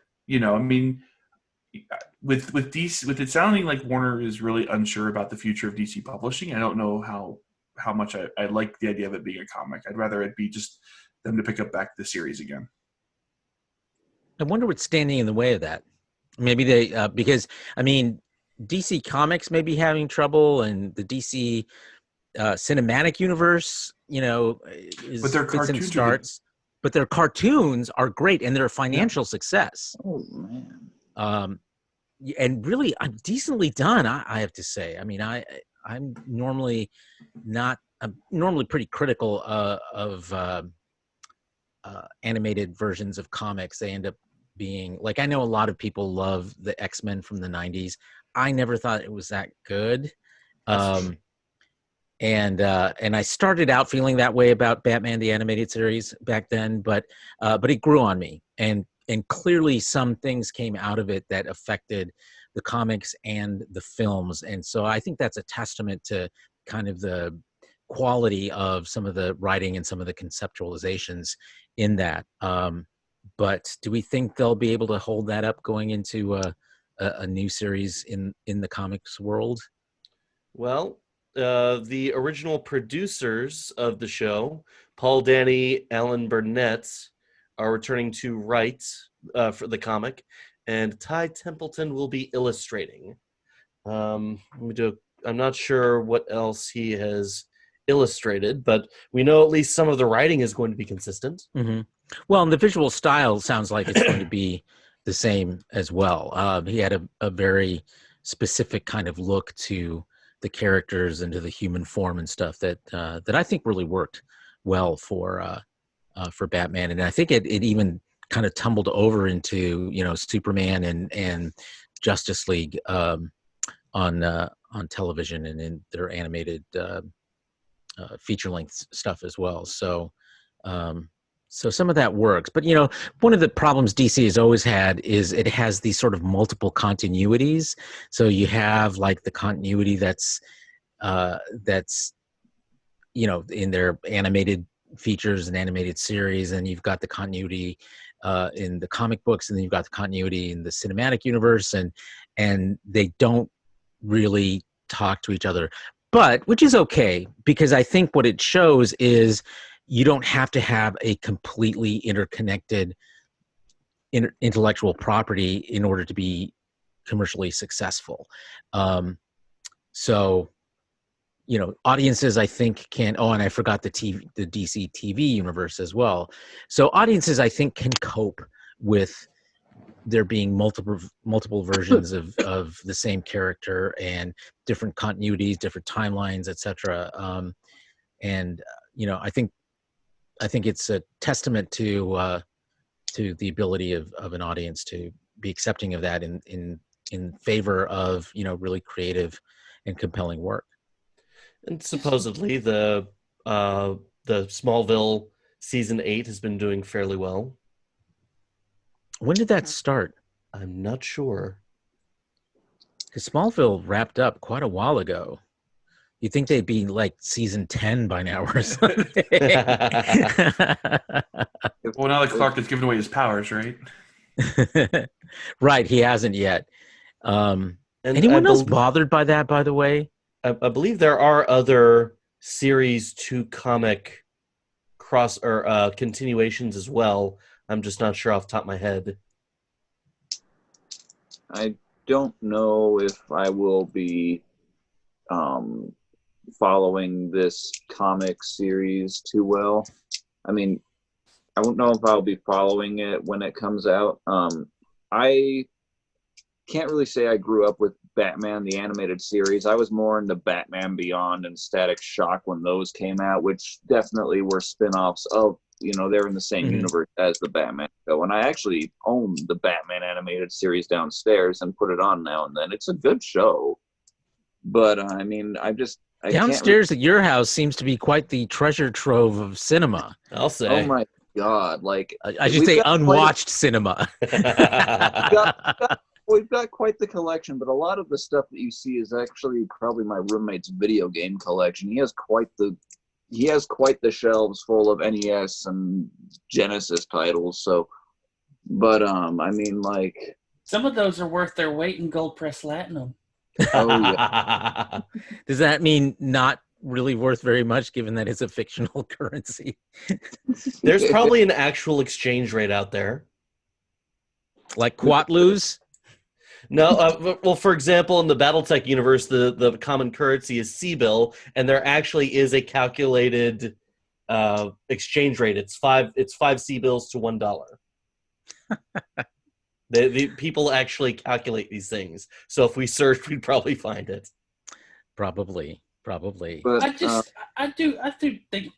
with DC, with it sounding like Warner is really unsure about the future of DC publishing, I don't know how much I like the idea of it being a comic. I'd rather it be just them to pick up back the series again. I wonder what's standing in the way of that. Maybe they, because DC Comics may be having trouble, and the DC cinematic universe, but their fits and cartoons starts. But their cartoons are great, and they're a financial success. Oh man! And really, I'm decently done. I have to say. I'm normally pretty critical of animated versions of comics. They end up being like, I know a lot of people love the X-Men from the 90s. I never thought it was that good. and I started out feeling that way about Batman the Animated Series back then, but it grew on me, and clearly some things came out of it that affected the comics and the films, and so I think that's a testament to kind of the quality of some of the writing and some of the conceptualizations in that. But do we think they'll be able to hold that up going into a new series in the comics world? Well, the original producers of the show, Paul Dini, Alan Burnett, are returning to write for the comic, and Ty Templeton will be illustrating. I'm not sure what else he has illustrated, but we know at least some of the writing is going to be consistent. Mm-hmm. Well, and the visual style sounds like it's going to be the same as well. He had a very specific kind of look to the characters and to the human form and stuff that I think really worked well for Batman, and I think it even kind of tumbled over into Superman and Justice League on television and in their animated feature length stuff as well. So some of that works, but one of the problems DC has always had is it has these sort of multiple continuities. So you have like the continuity that's in their animated features and animated series, and you've got the continuity in the comic books, and then you've got the continuity in the cinematic universe, and they don't really talk to each other, but which is okay, because I think what it shows is you don't have to have a completely interconnected intellectual property in order to be commercially successful. So audiences, I think, can. Oh, and I forgot the DC TV universe as well. So audiences, I think, can cope with there being multiple versions of the same character and different continuities, different timelines, etc. And I think it's a testament to the ability of an audience to be accepting of that in favor of really creative and compelling work. And supposedly the Smallville season 8 has been doing fairly well. When did that start? I'm not sure. Because Smallville wrapped up quite a while ago. You'd think they'd be like season 10 by now or something. Well, now that Clark has given away his powers, right? Right, he hasn't yet. Anyone else bothered by that, by the way? I believe there are other series to comic continuations as well. I'm just not sure off the top of my head. I don't know if I will be following this comic series too well. I mean, I don't know if I'll be following it when it comes out. I can't really say I grew up with Batman the Animated Series. I was more into Batman Beyond and Static Shock when those came out, which definitely were spin-offs of, they're in the same universe as the Batman show. And I actually own the Batman Animated Series downstairs and put it on now and then. It's a good show. But, I mean, downstairs at your house seems to be quite the treasure trove of cinema. I'll say. Oh, my God. Like, I should say unwatched cinema. We've got quite the collection, but a lot of the stuff that you see is actually probably my roommate's video game collection. He has quite the shelves full of NES and Genesis titles. So, but I mean, like, some of those are worth their weight in gold press platinum. Oh yeah. Does that mean not really worth very much, given that it's a fictional currency? There's probably an actual exchange rate out there, like Quatlus. No, well, for example, in the BattleTech universe, the common currency is C-bill, and there actually is a calculated exchange rate. It's five C-bills to $1. The people actually calculate these things. So if we search, we'd probably find it. Probably. But, I do think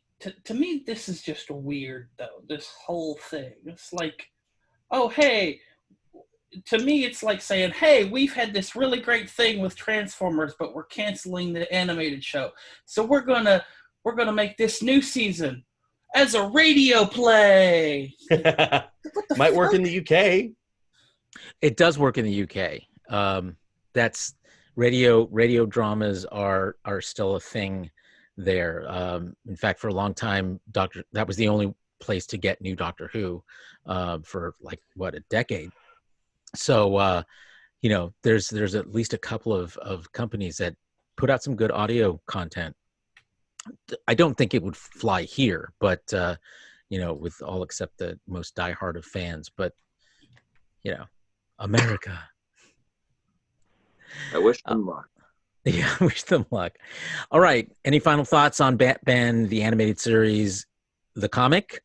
to me this is just weird though. This whole thing. It's like, oh hey, to me, it's like saying, "Hey, we've had this really great thing with Transformers, but we're canceling the animated show, so we're gonna make this new season as a radio play." What the Might work fuck? in the UK. It does work in the UK. That's radio dramas are still a thing there. In fact, for a long time, that was the only place to get new Doctor Who for like a decade. So there's at least a couple of companies that put out some good audio content. I don't think it would fly here, but with all except the most diehard of fans. But America. I wish them luck. Yeah, I wish them luck. All right. Any final thoughts on Batman, the animated series, the comic,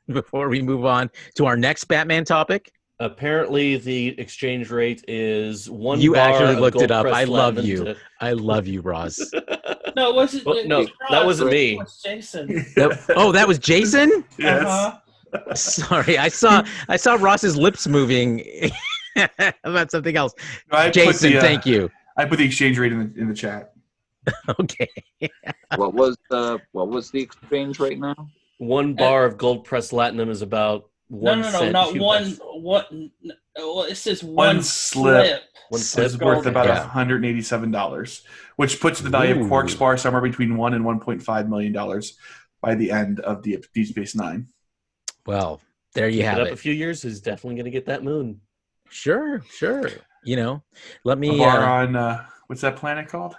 before we move on to our next Batman topic? Apparently, the exchange rate is one. You bar actually of looked it up. gold-pressed I love platinum you. to- I love you, Ross. No, it wasn't. Well, no, that wasn't me. It was Jason. That was Jason? Yes. Uh-huh. Sorry, I saw Ross's lips moving about something else. I put Jason, the, thank you. I put the exchange rate in the chat. Okay. What was the exchange rate now? One bar of gold-pressed platinum is about No, 1 cent. not one. US. What? Well, it says One one slip. slip. One It's slip. worth about Yeah. $187, which puts the value of Quark Ooh. Spar somewhere between $1 and $1.5 million by the end of Deep Space Nine. Well, there you Keep have it up a it. few years, he's definitely going to get that moon. Sure. Let A me bar on what's that planet called?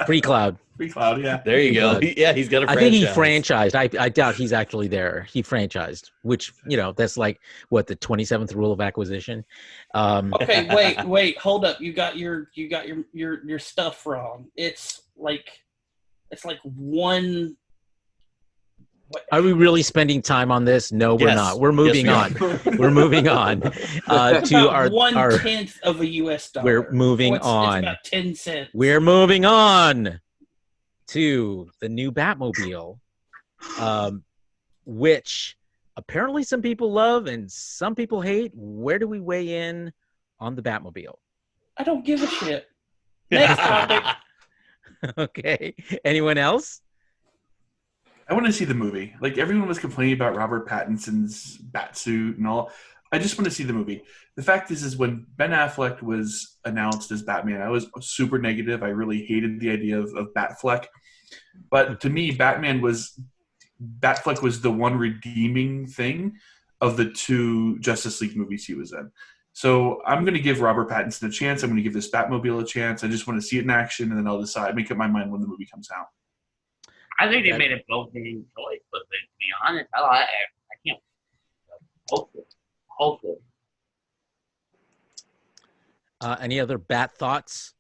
Free Cloud. Free Cloud, yeah. There you go. Good. Yeah, he's got a I franchise. think he franchised. I doubt he's actually there. He franchised, which that's like what the 27th rule of acquisition. Okay, wait, hold up. You got your stuff wrong. It's like one. What? Are we really spending time on this? No, we're Yes. not. We're moving Yes, on. We're moving on to About our 1/10 of a US dollar. We're moving It's on. about 10 cents. We're moving on to the new Batmobile, which apparently some people love and some people hate. Where do we weigh in on the Batmobile? I don't give a shit. Next topic. Okay. Anyone else? I want to see the movie. Like, everyone was complaining about Robert Pattinson's Batsuit and all. I just want to see the movie. The fact is when Ben Affleck was announced as Batman, I was super negative. I really hated the idea of Batfleck. But to me, Batfleck was the one redeeming thing of the two Justice League movies he was in. So I'm going to give Robert Pattinson a chance. I'm going to give this Batmobile a chance. I just want to see it in action, and then I'll make up my mind when the movie comes out. I think they made a bold-hitting choice, but to be honest, I can't. Hopefully. Any other Bat thoughts?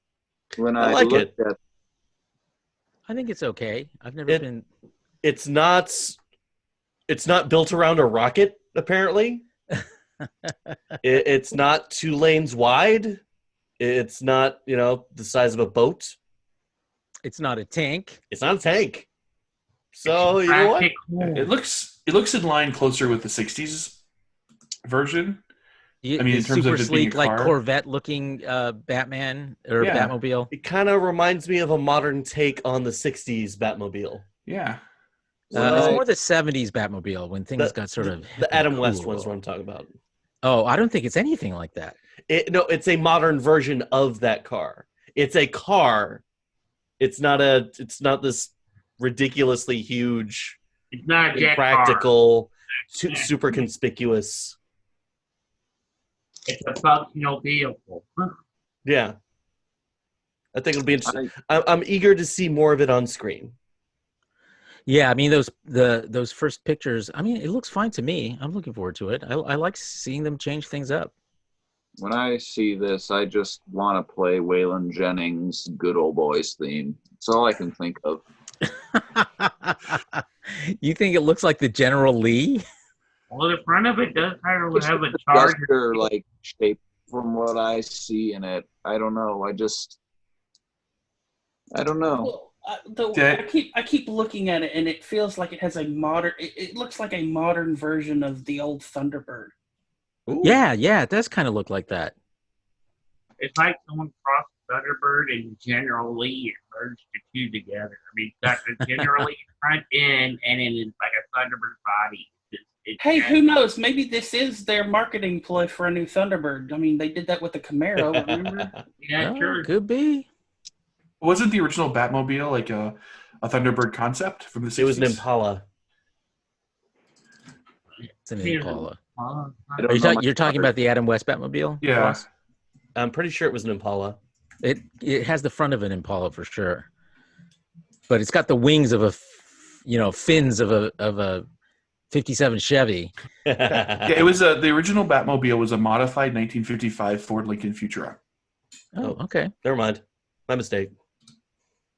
When I I like looked at I think it's okay. I've never been. It's not built around a rocket, apparently. It's not 2 lanes wide. It's not, the size of a boat. It's not a tank. It's not a tank. So, you know what? Practical. It looks in line closer with the '60s version. I mean, in terms super of it being a sleek, like car. Corvette-looking Batman or Yeah. Batmobile. It kind of reminds me of a modern take on the 60s Batmobile. Yeah. It's Right. more the '70s Batmobile when things got sort of hip The Adam and West cool. one's what I'm talking about. Oh, I don't think it's anything like that. No, it's a modern version of that car. It's a car. It's not this ridiculously huge, It's not a jet car. impractical, super conspicuous. It's a functional vehicle. Yeah. I think it'll be interesting. I'm eager to see more of it on screen. Yeah, I mean those first pictures. I mean, it looks fine to me. I'm looking forward to it. I like seeing them change things up. When I see this, I just want to play Waylon Jennings' "Good Old Boys" theme. That's all I can think of. You think it looks like the General Lee? Well, the front of it does kind of It's have a the charger. duster, like shape from what I see in it. I don't know. I don't know. Well, I keep looking at it, and it feels like it has a modern. It looks like a modern version of the old Thunderbird. Ooh. Yeah, it does kind of look like that. It's like someone crossed Thunderbird and General Lee and merged the two together. I mean, it's got the General Lee front end and then it's like a Thunderbird body. Hey, who knows? Maybe this is their marketing ploy for a new Thunderbird. I mean, they did that with the Camaro, remember? Yeah, sure. Could be. Wasn't the original Batmobile like a Thunderbird concept from the 60s? It was an Impala. It's an Impala. I Are don't you know you're talking about the Adam West Batmobile? Yeah. Ross? I'm pretty sure it was an Impala. It has the front of an Impala for sure, but it's got the wings of fins of a 57 Chevy. Yeah, it was the original Batmobile was a modified 1955 Ford Lincoln Futura. Oh, okay. Never mind. My mistake.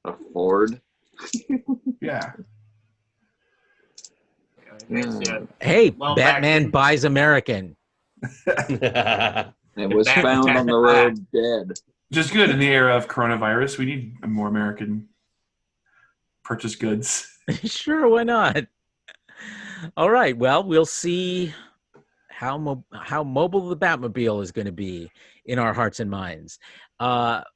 a Ford. Yeah. Hey, Well, Batman back- buys American. It was Back- found back- on the road dead. Just good in the era of coronavirus. We need more American purchase goods. Sure, why not? All right. Well, we'll see how mobile the Batmobile is going to be in our hearts and minds.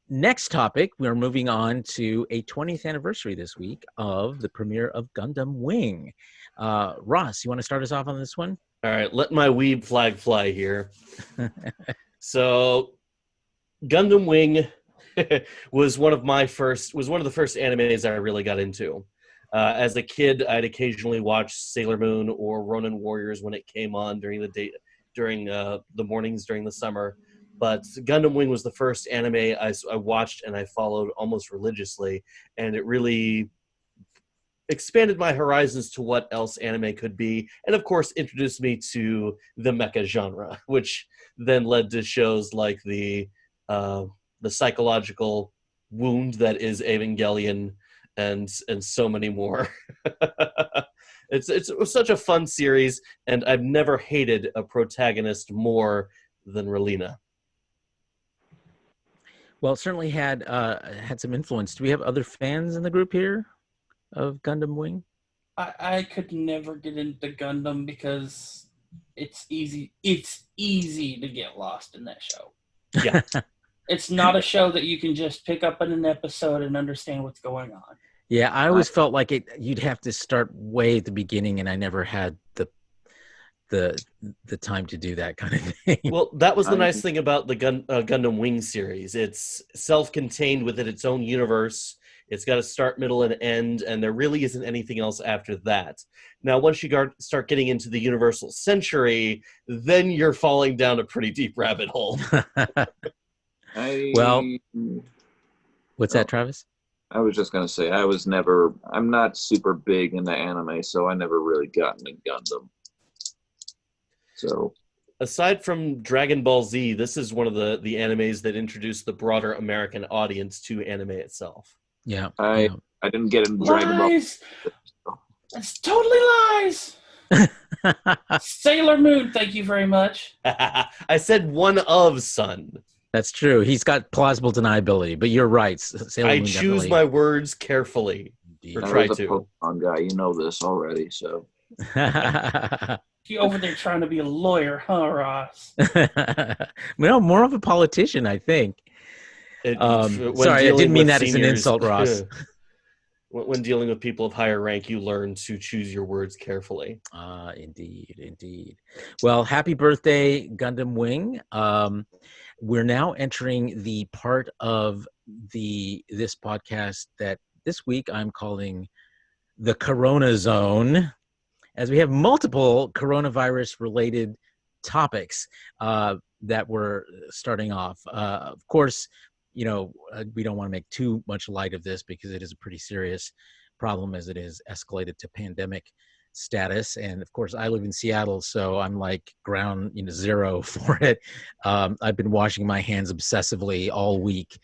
Next topic, we're moving on to a 20th anniversary this week of the premiere of Gundam Wing. Ross, you want to start us off on this one? All right, let my weeb flag fly here. So, Gundam Wing was one of the first animes I really got into. As a kid, I'd occasionally watch Sailor Moon or Ronin Warriors when it came on during the mornings during the summer. But Gundam Wing was the first anime I watched and I followed almost religiously, and it really expanded my horizons to what else anime could be, and of course introduced me to the mecha genre, which then led to shows like the psychological wound that is Evangelion, and so many more. It was such a fun series, and I've never hated a protagonist more than Relina. Well, it certainly had some influence. Do we have other fans in the group here of Gundam Wing? I could never get into Gundam because it's easy. It's easy to get lost in that show. Yeah. It's not a show that you can just pick up in an episode and understand what's going on. Yeah, I always felt like you'd have to start way at the beginning, and I never had the time to do that kind of thing. Well, that was the nice thing about the Gundam Wing series. It's self-contained within its own universe. It's got a start, middle, and end, and there really isn't anything else after that. Now, once you start getting into the Universal Century, then you're falling down a pretty deep rabbit hole. Well, what's that, Travis? I was just going to say, I'm not super big into anime, so I never really got into Gundam. So, aside from Dragon Ball Z, this is one of the animes that introduced the broader American audience to anime itself. Yeah. I didn't get into Dragon Ball. Lies! That's totally lies! Sailor Moon, thank you very much. I said one of, son. That's true. He's got plausible deniability, but you're right. Sailor I Moon choose definitely- my words carefully. Or I try was a to. Pokemon guy, you know this already, so. You over there trying to be a lawyer, huh, Ross? Well, more of a politician, I think. When Sorry, I dealing didn't mean with that as an seniors- insult, Ross. When dealing with people of higher rank, you learn to choose your words carefully. Indeed. Well, happy birthday, Gundam Wing. We're now entering the part of this podcast that this week I'm calling the Corona Zone, as we have multiple coronavirus-related topics that we're starting off. Of course, we don't want to make too much light of this because it is a pretty serious problem as it is escalated to pandemic status. And of course, I live in Seattle, so I'm like ground zero for it. I've been washing my hands obsessively all week.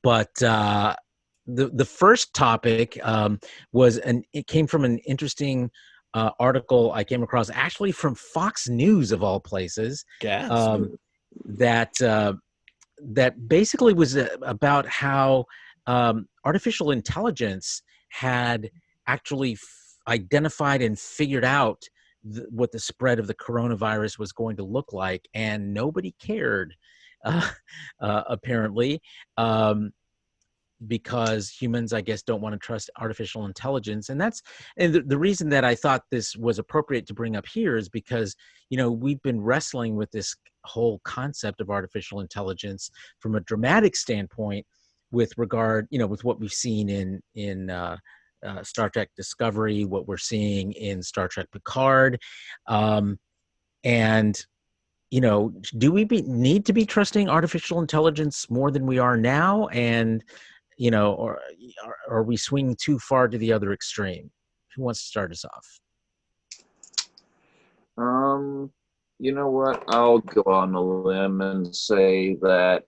But the first topic it came from an interesting article I came across, actually from Fox News of all places. Gas. That basically was about how artificial intelligence had actually identified and figured out what the spread of the coronavirus was going to look like, and nobody cared, apparently. Because humans, I guess, don't want to trust artificial intelligence. And the reason that I thought this was appropriate to bring up here is because, we've been wrestling with this whole concept of artificial intelligence from a dramatic standpoint with regard, with what we've seen in Star Trek Discovery, what we're seeing in Star Trek Picard. And do we need to be trusting artificial intelligence more than we are now? And or are we swinging too far to the other extreme? Who wants to start us off? You know what? I'll go on a limb and say that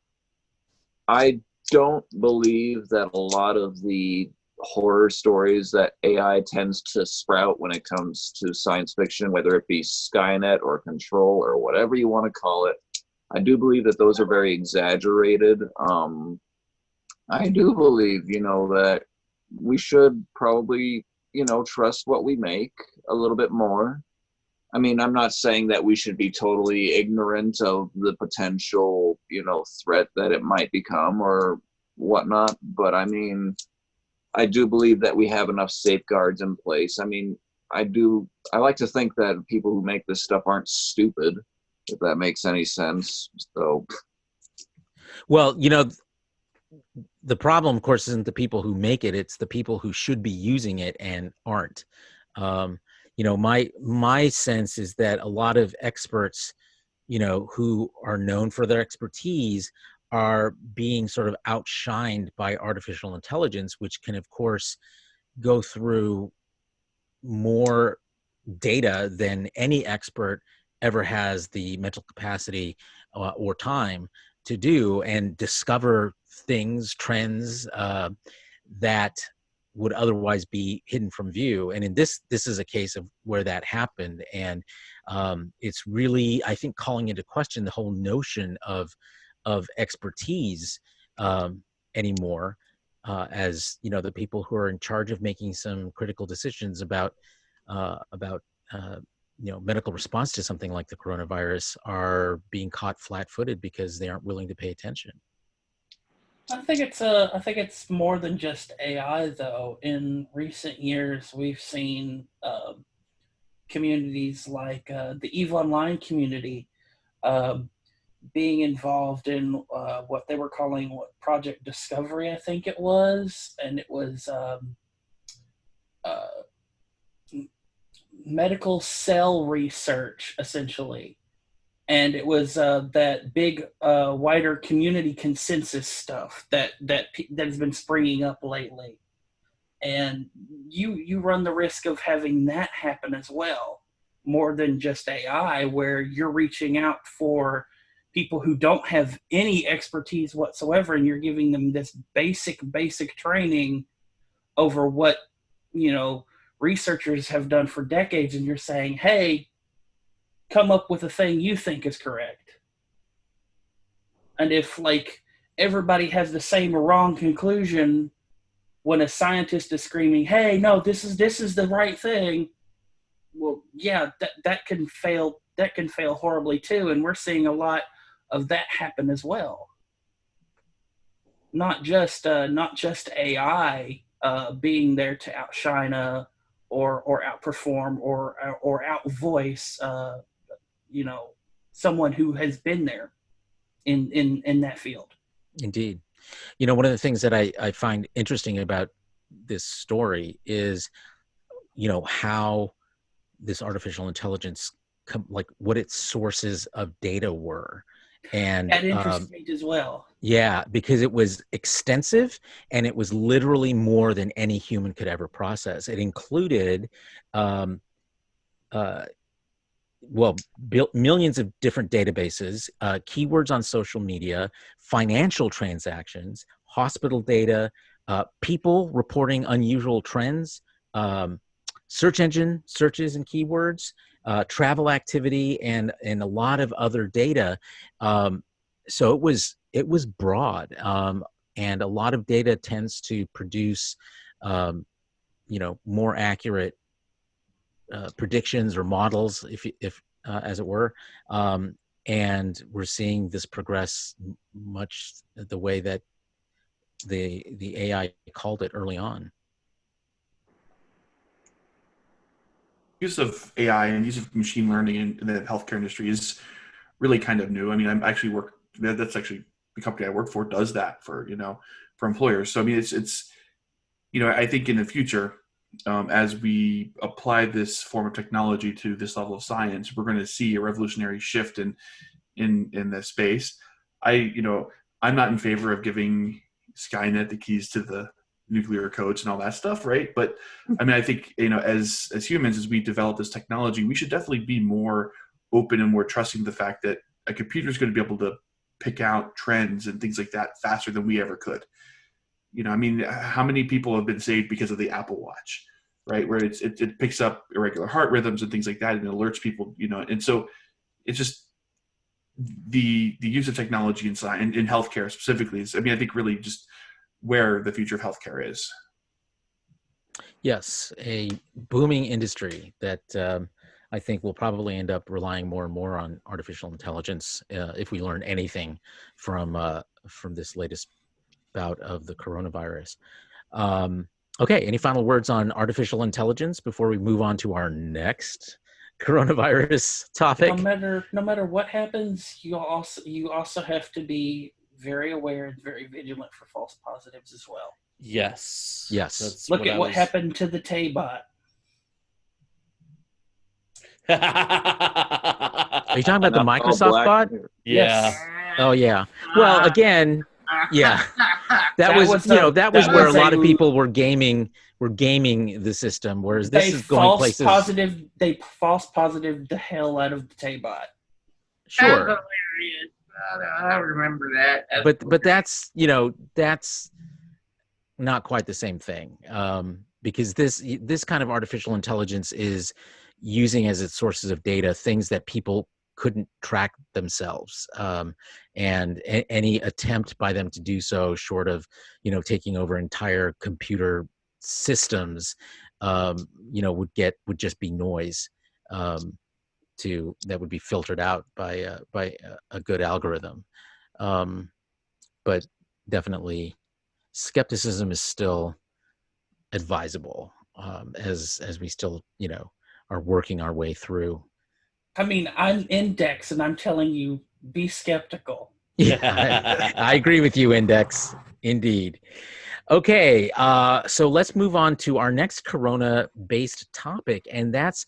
I don't believe that a lot of the horror stories that AI tends to sprout when it comes to science fiction, whether it be Skynet or Control or whatever you want to call it, I do believe that those are very exaggerated. I do believe, that we should probably, trust what we make a little bit more. I mean, I'm not saying that we should be totally ignorant of the potential, threat that it might become or whatnot. But I mean, I do believe that we have enough safeguards in place. I mean, I like to think that people who make this stuff aren't stupid, if that makes any sense. So, well, the problem, of course, isn't the people who make it; it's the people who should be using it and aren't. My sense is that a lot of experts, who are known for their expertise, are being sort of outshined by artificial intelligence, which can, of course, go through more data than any expert ever has the mental capacity or time to do, and discover things, trends that would otherwise be hidden from view. And in this is a case of where that happened. And it's really, I think, calling into question the whole notion of expertise anymore, as the people who are in charge of making some critical decisions about medical response to something like the coronavirus are being caught flat-footed because they aren't willing to pay attention. I think it's more than just AI, though. In recent years, we've seen communities like the EVE Online community being involved in what they were calling Project Discovery, I think it was, and it was medical cell research, essentially. And it was that big, wider community consensus stuff that has been springing up lately. And you run the risk of having that happen as well, more than just AI, where you're reaching out for people who don't have any expertise whatsoever, and you're giving them this basic training over what researchers have done for decades, and you're saying, hey, come up with a thing you think is correct. And if everybody has the same wrong conclusion when a scientist is screaming, hey, no, this is the right thing, well, yeah, that can fail horribly too. And we're seeing a lot of that happen as well. Not just AI being there to outshine or outperform or outvoice someone who has been there in that field. Indeed. One of the things that I find interesting about this story is, how this artificial intelligence, what its sources of data were. And that interests me as well. Yeah, because it was extensive, and it was literally more than any human could ever process. It included, millions of different databases, keywords on social media, financial transactions, hospital data, people reporting unusual trends, search engine searches and keywords, travel activity, and a lot of other data. So it was broad, and a lot of data tends to produce, more accurate predictions or models, if as it were, and we're seeing this progress much the way that the AI called it early on. Use of AI and use of machine learning in the healthcare industry is really kind of new. I mean, I'm actually that's actually the company I work for does that for employers. So I mean, it's I think in the future, as we apply this form of technology to this level of science, we're going to see a revolutionary shift in this space. I'm not in favor of giving Skynet the keys to the nuclear codes and all that stuff, right? But I mean, I think as humans, as we develop this technology, we should definitely be more open and more trusting of the fact that a computer is going to be able to pick out trends and things like that faster than we ever could. I mean, how many people have been saved because of the Apple Watch, right? Where it picks up irregular heart rhythms and things like that and alerts people, and so it's just the use of technology in science, in healthcare specifically is, I mean, I think really just where the future of healthcare is. Yes, a booming industry that I think will probably end up relying more and more on artificial intelligence if we learn anything from this latest bout of the coronavirus. Okay, any final words on artificial intelligence before we move on to our next coronavirus topic? No matter what happens, you also have to be very aware and very vigilant for false positives as well. Yes. Yes. Look at what happened to the Tay-bot. Are you talking about the Not all Microsoft black bot? mirror. Yeah. Oh yeah. Well, again, yeah. That was where a lot of people were gaming the system, whereas this is going places. They false positive the hell out of the Tay-bot. Sure. I remember that. But that's not quite the same thing, because this kind of artificial intelligence is using as its sources of data things that people couldn't track themselves, and any attempt by them to do so, short of taking over entire computer systems, would just be noise that would be filtered out by a good algorithm. But definitely skepticism is still advisable, as we still are working our way through. I mean, I'm Index, and I'm telling you, be skeptical. Yeah, I agree with you, Index. Indeed. Okay, so let's move on to our next corona-based topic, and that's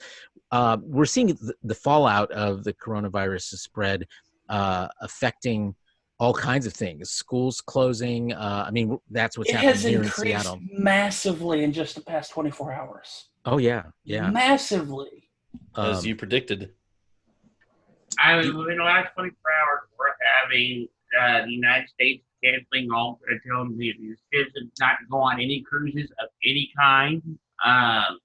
we're seeing the fallout of the coronavirus spread affecting all kinds of things. Schools closing. I mean, that's what's happening here in Seattle. It has increased massively in just the past 24 hours. Oh yeah. Massively. As you predicted. I mean, within the last 24 hours, we're having the United States canceling all, telling the citizens not to go on any cruises of any kind. I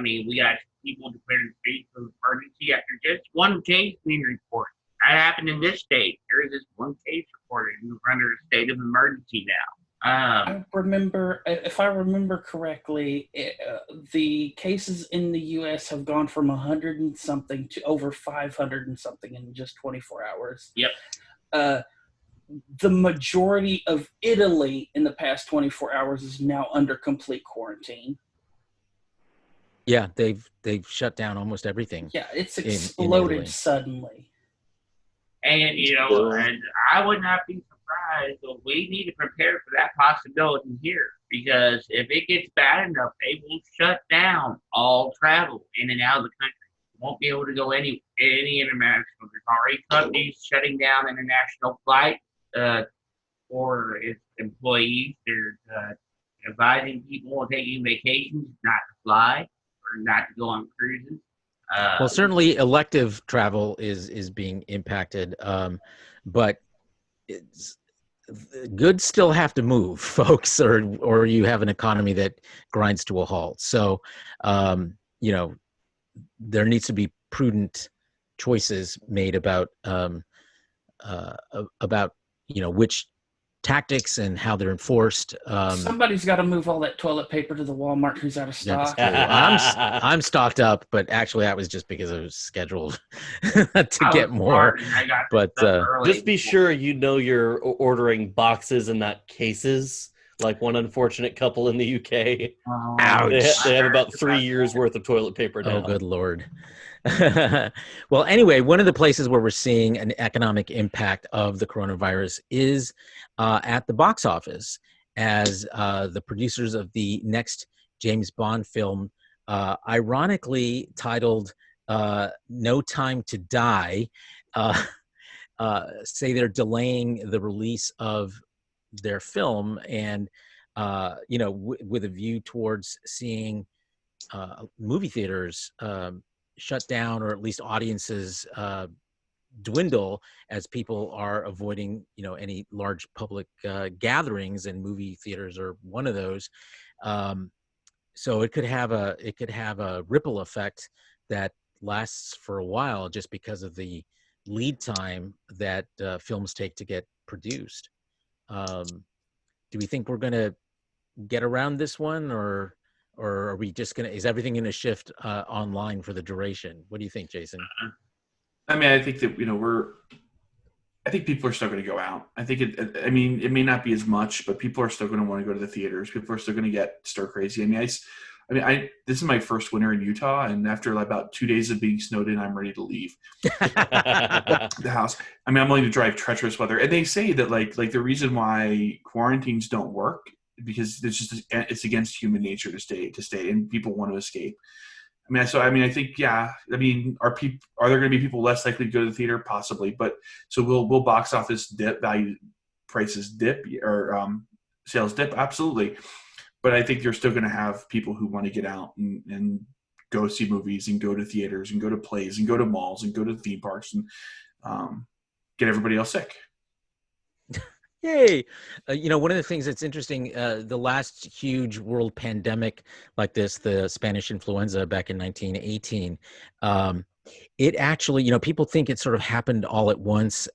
mean, we got people declaring state of emergency after just one case being reported. That happened in this state. There is this one case reported, and we're under a state of emergency now. I remember, if I remember correctly, the cases in the U.S. have gone from 100 and something to over 500 and something in just 24 hours. Yep. The majority of Italy in the past 24 hours is now under complete quarantine. Yeah, they've shut down almost everything. Yeah, it's exploded suddenly. And, and I would not be surprised, but we need to prepare for that possibility here, because if it gets bad enough, they will shut down all travel in and out of the country. You won't be able to go any international. There's already companies shutting down international flights for its employees. They're advising people taking vacations not to fly or not to go on cruises. Well, certainly elective travel is being impacted, but goods still have to move, folks, or you have an economy that grinds to a halt. So, there needs to be prudent choices made about which tactics and how they're enforced. Somebody's got to move all that toilet paper to the Walmart who's out of That's stock. true. I'm stocked up, but actually that was just because I was scheduled to get more. I got But Just be sure you know you're ordering boxes and not cases, like one unfortunate couple in the UK. ouch. They have about 3 years worth of toilet paper now. Oh, good Lord. Well, anyway, one of the places where we're seeing an economic impact of the coronavirus is at the box office, as the producers of the next James Bond film, ironically titled No Time to Die, say they're delaying the release of their film, and with a view towards seeing movie theaters shut down, or at least audiences dwindle, as people are avoiding any large public gatherings, and movie theaters are one of those. So it could have a ripple effect that lasts for a while, just because of the lead time that films take to get produced. Do we think we're going to get around this one, or are we just is everything going to shift online for the duration? What do you think, Jason? I mean, I think that I think people are still going to go out. I think it may not be as much, but people are still going to want to go to the theaters. People are still going to get stir crazy. This is my first winter in Utah, and after about 2 days of being snowed in, I'm ready to leave the house. I'm willing to drive treacherous weather. And they say that like the reason why quarantines don't work, because it's against human nature to stay, and people want to escape. I think, yeah. are there going to be people less likely to go to the theater? Possibly, but so will box office dip, value prices dip, or sales dip? Absolutely. But I think you're still going to have people who want to get out and go see movies, and go to theaters, and go to plays, and go to malls, and go to theme parks, and get everybody else sick. Yay. One of the things that's interesting, the last huge world pandemic like this, the Spanish influenza back in 1918, it actually, people think it sort of happened all at once.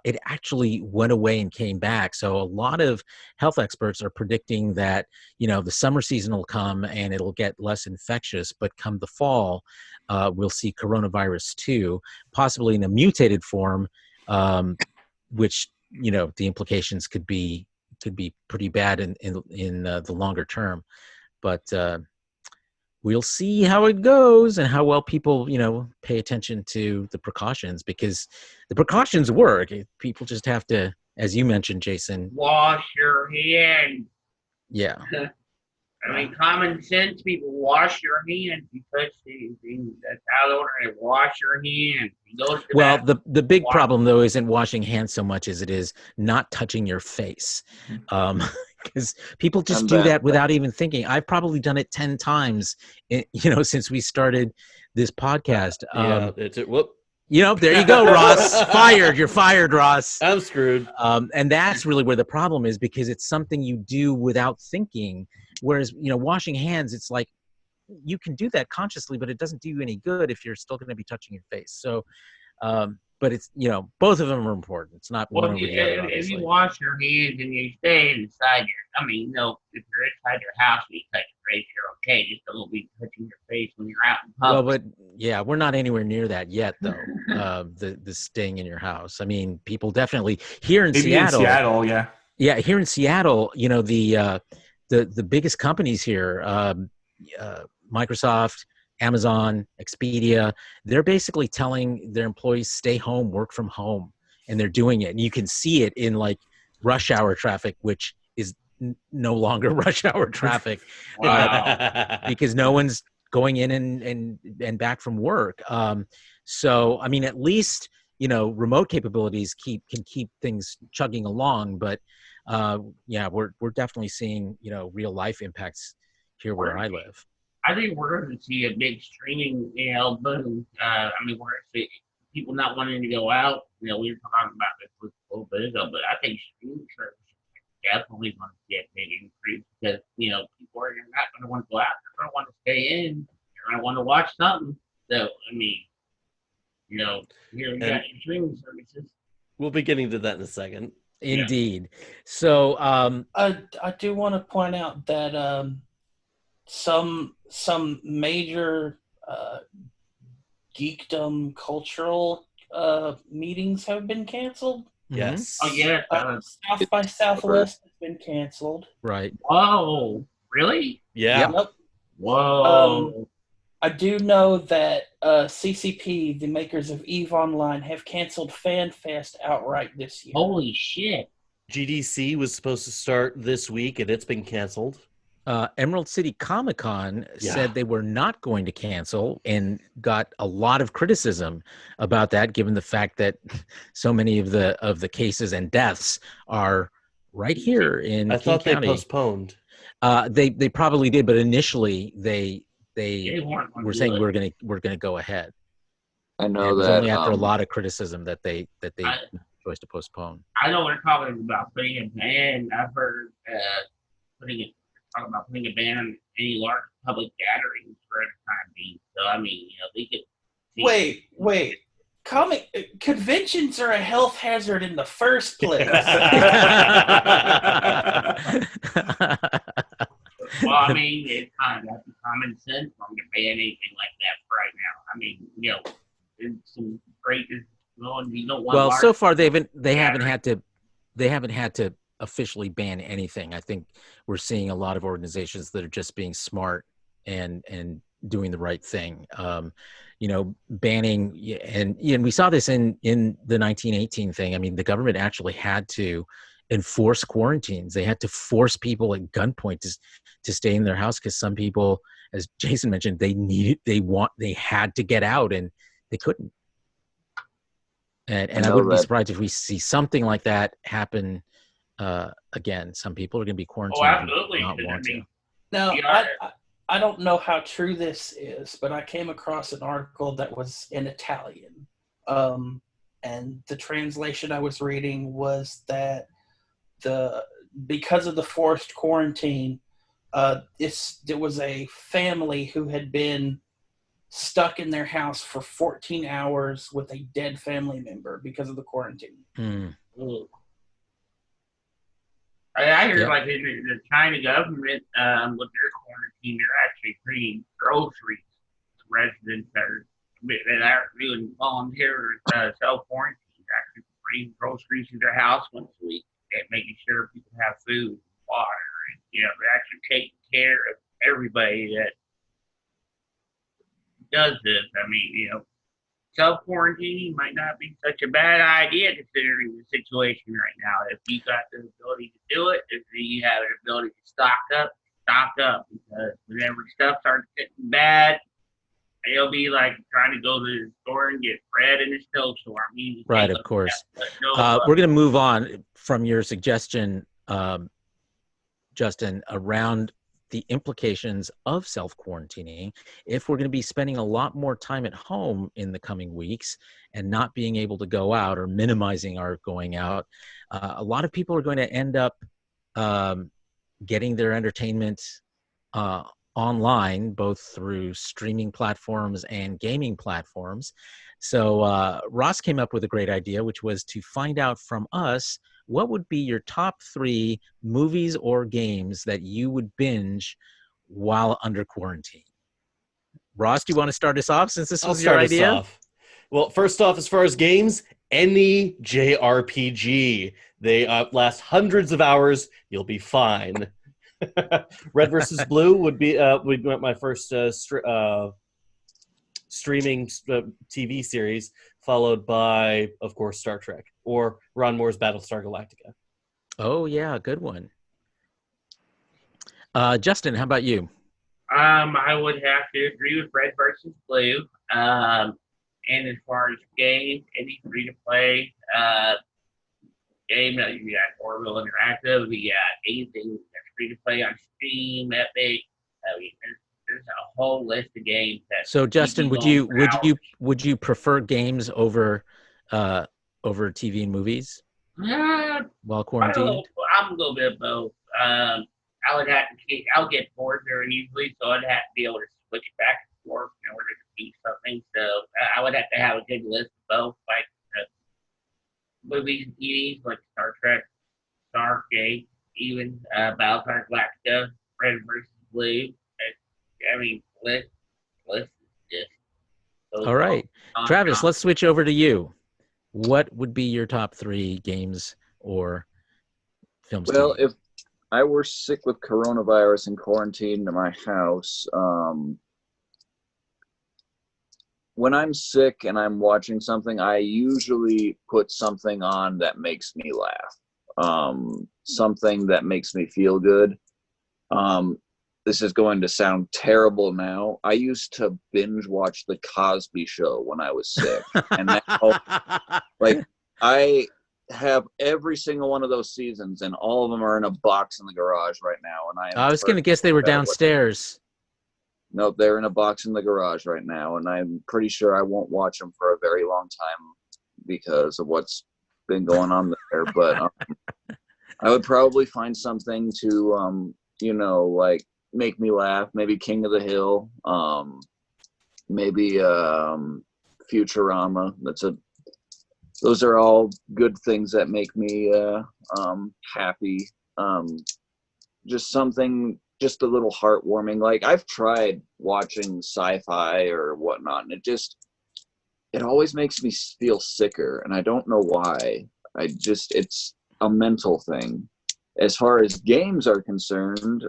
It actually went away and came back. So a lot of health experts are predicting that, the summer season will come and it'll get less infectious, but come the fall, we'll see coronavirus 2, possibly in a mutated form, which the implications could be pretty bad in the longer term. But we'll see how it goes, and how well people pay attention to the precautions, because the precautions work. People just have to, as you mentioned, Jason, wash your hands. Yeah. Common sense, people, wash your hands. You touch anything, that's how the order. Wash your hands. Well, the big problem, though, isn't washing hands so much as it is not touching your face. Because people just do that without even thinking. I've probably done it 10 times, since we started this podcast. Whoop. There you go, Ross. Fired. You're fired, Ross. I'm screwed. And that's really where the problem is, because it's something you do without thinking. Whereas, washing hands, it's like you can do that consciously, but it doesn't do you any good if you're still going to be touching your face. So, but it's, both of them are important. It's not one over the other. If you wash your hands and you stay inside if you're inside your house and you touch your face, you're okay. Just don't be touching your face when you're out in public. Well, but yeah, we're not anywhere near that yet, though. The staying in your house. People definitely here in Seattle. In Seattle, yeah. Yeah, here in Seattle, the biggest companies here, Microsoft, Amazon, Expedia, they're basically telling their employees stay home, work from home, and they're doing it. And you can see it in like rush hour traffic, which is no longer rush hour traffic. Wow. Because no one's going in and back from work. So, at least, remote capabilities can keep things chugging along, but we're definitely seeing, real life impacts here where I live. I think we're going to see a big streaming, boom. We're going to see people not wanting to go out. We were talking about this a little bit ago, but I think streaming services are definitely going to see a big increase, because, people are not going to want to go out. They're going to want to stay in. They're going to want to watch something. So, here we got streaming services. We'll be getting to that in a second. Indeed. So, I do want to point out that some major geekdom cultural meetings have been canceled. Yes. Oh yeah. South by Southwest has been canceled. right. Whoa. Really? Yeah. Yep. Whoa. I do know that CCP, the makers of EVE Online, have canceled FanFest outright this year. Holy shit. GDC was supposed to start this week, and it's been canceled. Emerald City Comic Con Yeah. said they were not going to cancel and got a lot of criticism about that, given the fact that so many of the cases and deaths are right here in I King thought they County. postponed. They probably did, but initially they weren't gonna were do saying it. we're gonna go ahead. I And know it was that only after a lot of criticism that they I- chose to postpone. I know we're talking about putting a ban. I've heard talking about putting a ban on any large public gatherings for the time being. So I mean, they could. Wait. Comic conventions are a health hazard in the first place. Well, I mean, it's kind of common sense for them to ban anything like that right now. I mean, it's some great. You don't want Well, large so far they haven't gatherings. had to officially ban anything. I think we're seeing a lot of organizations that are just being smart and doing the right thing. Banning and we saw this in the 1918 thing. I mean, the government actually had to enforce quarantines. They had to force people at gunpoint to stay in their house because some people, as Jason mentioned, they had to get out and they couldn't. And I wouldn't be surprised if we see something like that happen again. Some people are going to be quarantined. Oh, absolutely. Not want to. Now, Yeah. I don't know how true this is, but I came across an article that was in Italian. And the translation I was reading was that because of the forced quarantine, there was a family who had been stuck in their house for 14 hours with a dead family member because of the quarantine. Ooh. I hear like the China government with their quarantine, they're actually bringing groceries to residents that are doing volunteer self-quarantine. They're actually bringing groceries to their house once a week and making sure people have food and water. And, they're actually taking care of everybody that does this. I mean, self-quarantine might not be such a bad idea considering the situation right now. If you got the ability to do it, if you have an ability to stock up, because whenever stuff starts getting bad, it'll be like trying to go to the store and get bread in a snowstorm. Right, of course. We're going to move on from your suggestion, Justin, around the implications of self-quarantining. If we're going to be spending a lot more time at home in the coming weeks and not being able to go out or minimizing our going out, a lot of people are going to end up getting their entertainment online, both through streaming platforms and gaming platforms. So Ross came up with a great idea, which was to find out from us what would be your top 3 movies or games that you would binge while under quarantine. Ross, do you want to start us off since this was your idea? Off. Well, first off, as far as games, any JRPG. They last hundreds of hours. You'll be fine. Red versus Blue would be my first streaming TV series, followed by, of course, Star Trek or Ron Moore's Battlestar Galactica. Oh yeah, good one. Justin, how about you? I would have to agree with Red versus Blue. And as far as games, any free-to-play game, you got Orville Interactive, you got anything that's free-to-play on Steam, Epic. I mean, there's a whole list of games that. So, Justin, would you prefer games over TV and movies while quarantined? I'm a little bit of both. I'll get bored very easily, so I'd have to be able to switch it back and forth in order to do something. So I would have to have a good list of both, like movies and TVs, like Star Trek, Stargate, even Battlestar Galactica, Red versus Blue. I mean, let's just All right. Travis, let's switch over to you. What would be your top 3 games or films? Well, if I were sick with coronavirus and quarantined in my house, when I'm sick and I'm watching something, I usually put something on that makes me laugh, something that makes me feel good. This is going to sound terrible now. I used to binge watch The Cosby Show when I was sick. And that, like, I have every single one of those seasons, and all of them are in a box in the garage right now. And I was going to guess they were downstairs. Nope, they're in a box in the garage right now, and I'm pretty sure I won't watch them for a very long time because of what's been going on there. But I would probably find something to, like, make me laugh. Maybe King of the Hill, maybe Futurama. Those are all good things that make me happy. Just something, just a little heartwarming. Like, I've tried watching sci-fi or whatnot, and it always makes me feel sicker, and I don't know why. It's a mental thing. As far as games are concerned,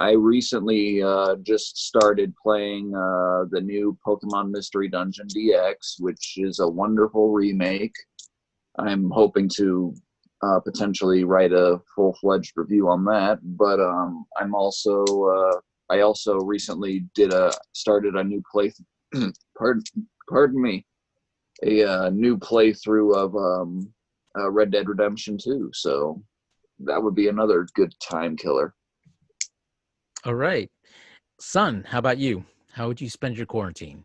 I recently just started playing the new Pokemon Mystery Dungeon DX, which is a wonderful remake. I'm hoping to potentially write a full-fledged review on that, but I also recently started a new a new playthrough of Red Dead Redemption 2, so that would be another good time killer. All right. Son, how about you? How would you spend your quarantine?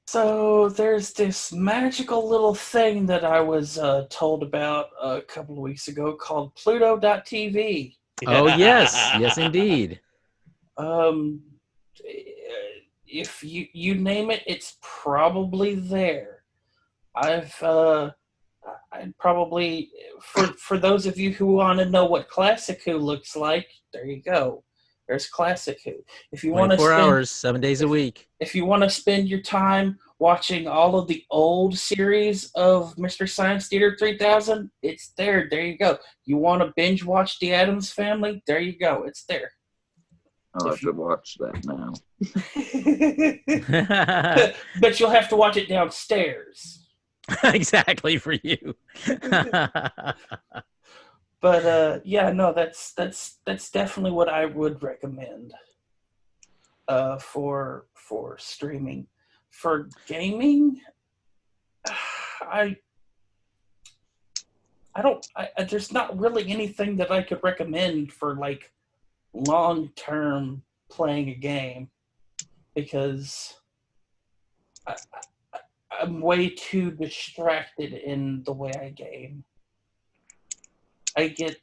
So there's this magical little thing that I was told about a couple of weeks ago called Pluto.tv. Oh, yes. Yes, indeed. If you name it, it's probably there. I'd probably, for those of you who want to know what Classic Who looks like, there you go. There's Classic Who. If you want to 24 hours, 7 days a week. If you want to spend your time watching all of the old series of Mystery Science Theater 3000, it's there. There you go. You want to binge watch The Addams Family? There you go. It's there. I'll have to watch that now. But you'll have to watch it downstairs. Exactly, for you. But yeah, no, that's definitely what I would recommend for streaming. For gaming, there's not really anything that I could recommend for, like, long-term playing a game, because I'm way too distracted in the way I game. I get,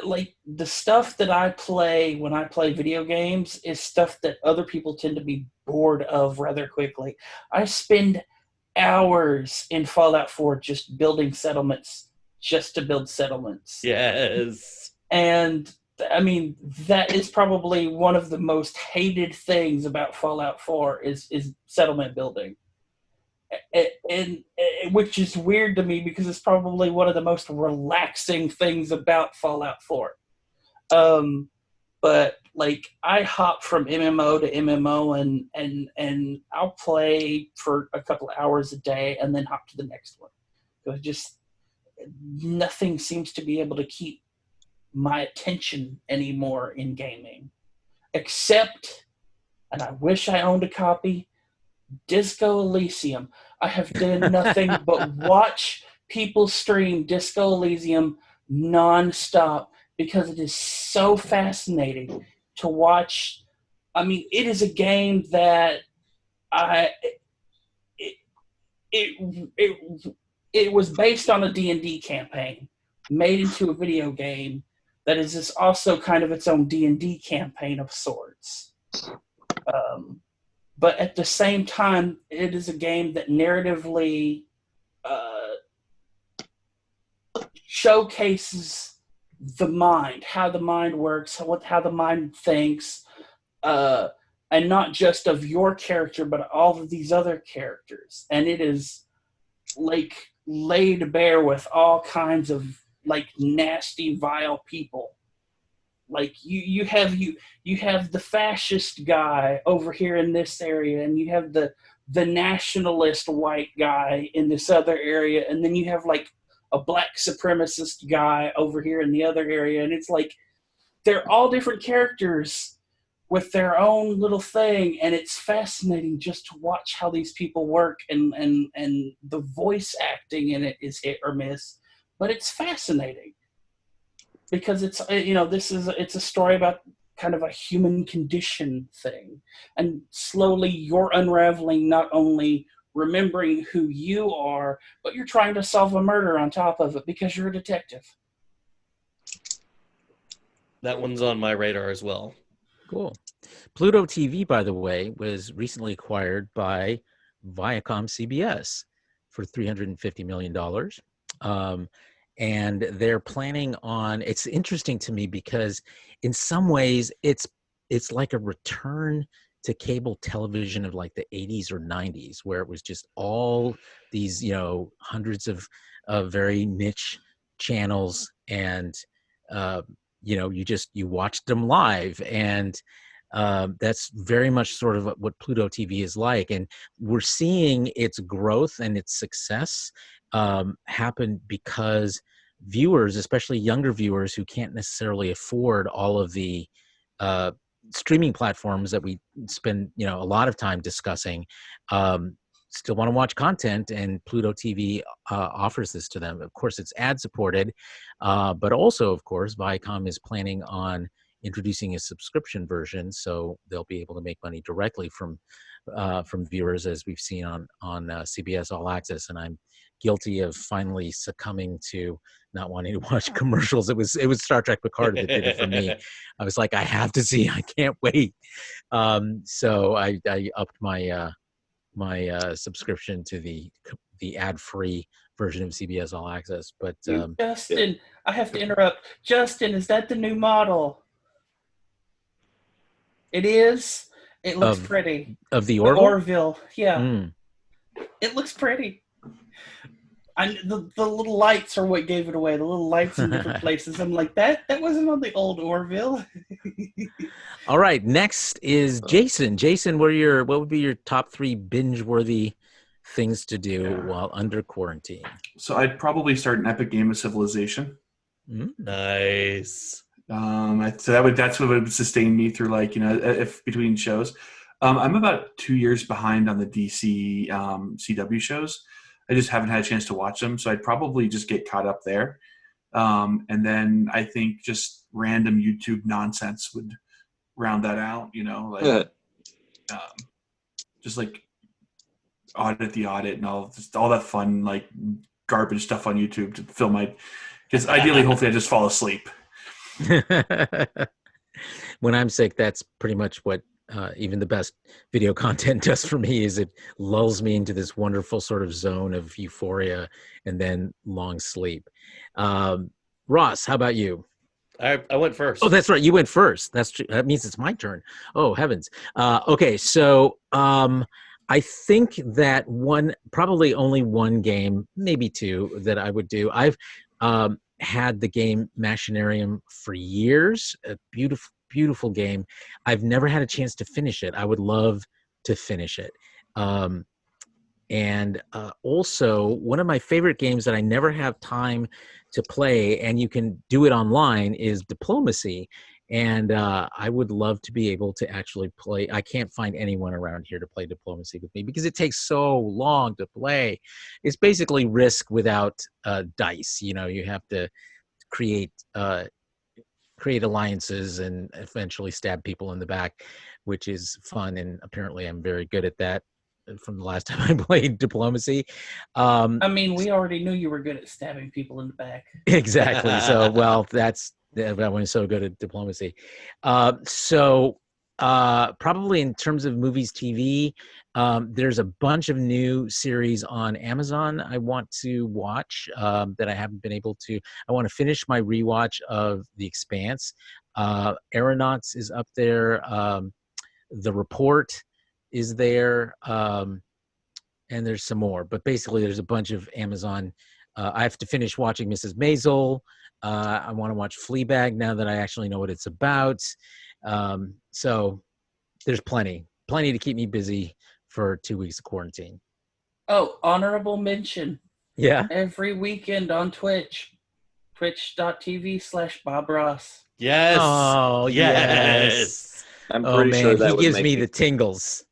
like, the stuff that I play when I play video games is stuff that other people tend to be bored of rather quickly. I spend hours in Fallout 4 just building settlements, just to build settlements. Yes. And, I mean, that is probably one of the most hated things about Fallout 4 is settlement building. And which is weird to me because it's probably one of the most relaxing things about Fallout 4. But, like, I hop from MMO to MMO and I'll play for a couple of hours a day and then hop to the next one. So just nothing seems to be able to keep my attention anymore in gaming, except, and I wish I owned a copy, Disco Elysium. I have done nothing but watch people stream Disco Elysium nonstop because it is so fascinating to watch. I mean, it is a game that it was based on a D&D campaign made into a video game that is just also kind of its own D&D campaign of sorts. But at the same time, it is a game that narratively showcases the mind, how the mind works, how the mind thinks, and not just of your character, but all of these other characters. And it is like laid bare with all kinds of like nasty, vile people. Like you have the fascist guy over here in this area, and you have the nationalist white guy in this other area, and then you have like a black supremacist guy over here in the other area, and it's like they're all different characters with their own little thing, and it's fascinating just to watch how these people work, and the voice acting in it is hit or miss, but it's fascinating because it's it's a story about kind of a human condition thing, and slowly you're unraveling, not only remembering who you are, but you're trying to solve a murder on top of it because you're a detective. That one's on my radar as well. Cool. Pluto TV, by the way, was recently acquired by Viacom CBS for $350 million. And they're planning on, it's interesting to me because in some ways it's like a return to cable television of like the 80s or 90s, where it was just all these, hundreds of very niche channels, and you watched them live, and that's very much sort of what Pluto TV is like. And we're seeing its growth and its success happen because viewers, especially younger viewers who can't necessarily afford all of the streaming platforms that we spend a lot of time discussing, still want to watch content, and Pluto TV offers this to them. Of course, it's ad supported, but also, of course, Viacom is planning on introducing a subscription version, so they'll be able to make money directly from viewers, as we've seen on CBS All Access. And I'm guilty of finally succumbing to not wanting to watch commercials. It was Star Trek Picard that did it for me. I was like, I have to see. I can't wait. So I upped my subscription to the ad-free version of CBS All Access. But Justin, I have to interrupt. Justin, is that the new model? It is. It looks pretty. Of the Orville? Orville? Orville, yeah. It looks pretty. The little lights are what gave it away. The little lights in different places. I'm like, that wasn't on the old Orville. All right, next is Jason. Jason, what would be your top 3 binge-worthy things to do while under quarantine? So I'd probably start an epic game of Civilization. Nice. So that's what would sustain me through, like, if between shows. I'm about 2 years behind on the DC CW shows. I just haven't had a chance to watch them, so I'd probably just get caught up there. And then I think just random YouTube nonsense would round that out, just like Audit the Audit and all that fun, like, garbage stuff on YouTube to fill my, because ideally, hopefully I just fall asleep. When I'm sick, that's pretty much what even the best video content does for me, is it lulls me into this wonderful sort of zone of euphoria and then long sleep. Ross, how about you? I went first. Oh, that's right. You went first. That's true. That means it's my turn. Oh, heavens. Okay. So I think that probably only one game, maybe 2, that I would do. I've had the game Machinarium for years. A beautiful, beautiful game. I've never had a chance to finish it. I would love to finish it. And also, one of my favorite games that I never have time to play, and you can do it online, is Diplomacy. And I would love to be able to actually play. I can't find anyone around here to play Diplomacy with me because it takes so long to play. It's basically Risk without dice. You have to create alliances and eventually stab people in the back, which is fun. And apparently I'm very good at that from the last time I played Diplomacy. I mean, we already knew you were good at stabbing people in the back. Exactly. So, well, that one is so good at Diplomacy. So Probably in terms of movies, TV, there's a bunch of new series on Amazon I want to watch that I haven't been able to. I want to finish my rewatch of The Expanse. Aeronauts is up there. The Report is there. And there's some more. But basically, there's a bunch of Amazon. I have to finish watching Mrs. Maisel. I want to watch Fleabag now that I actually know what it's about. So there's plenty to keep me busy for 2 weeks of quarantine. Oh, honorable mention. Yeah. Every weekend on Twitch. Twitch.tv/Bob Ross. Yes. Oh, yes. I'm Oh, pretty man, sure that he would gives make me the tingles.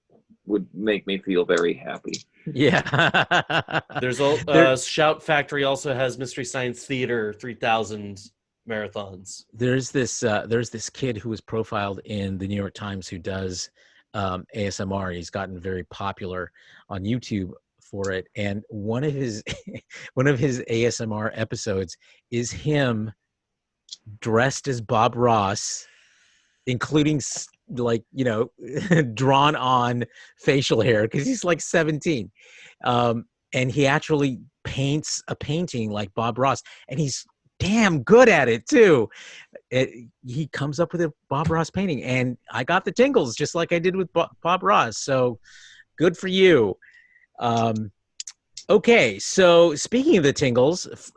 would make me feel very happy. Yeah. There's Shout Factory also has Mystery Science Theater 3000 marathons. There's this kid who was profiled in the New York Times who does ASMR. He's gotten very popular on YouTube for it, and one of his ASMR episodes is him dressed as Bob Ross, including drawn on facial hair because he's like 17, and he actually paints a painting like Bob Ross, and he's damn good at it too. He comes up with a Bob Ross painting, and I got the tingles just like I did with Bob Ross. So good for you. Okay, so speaking of the tingles,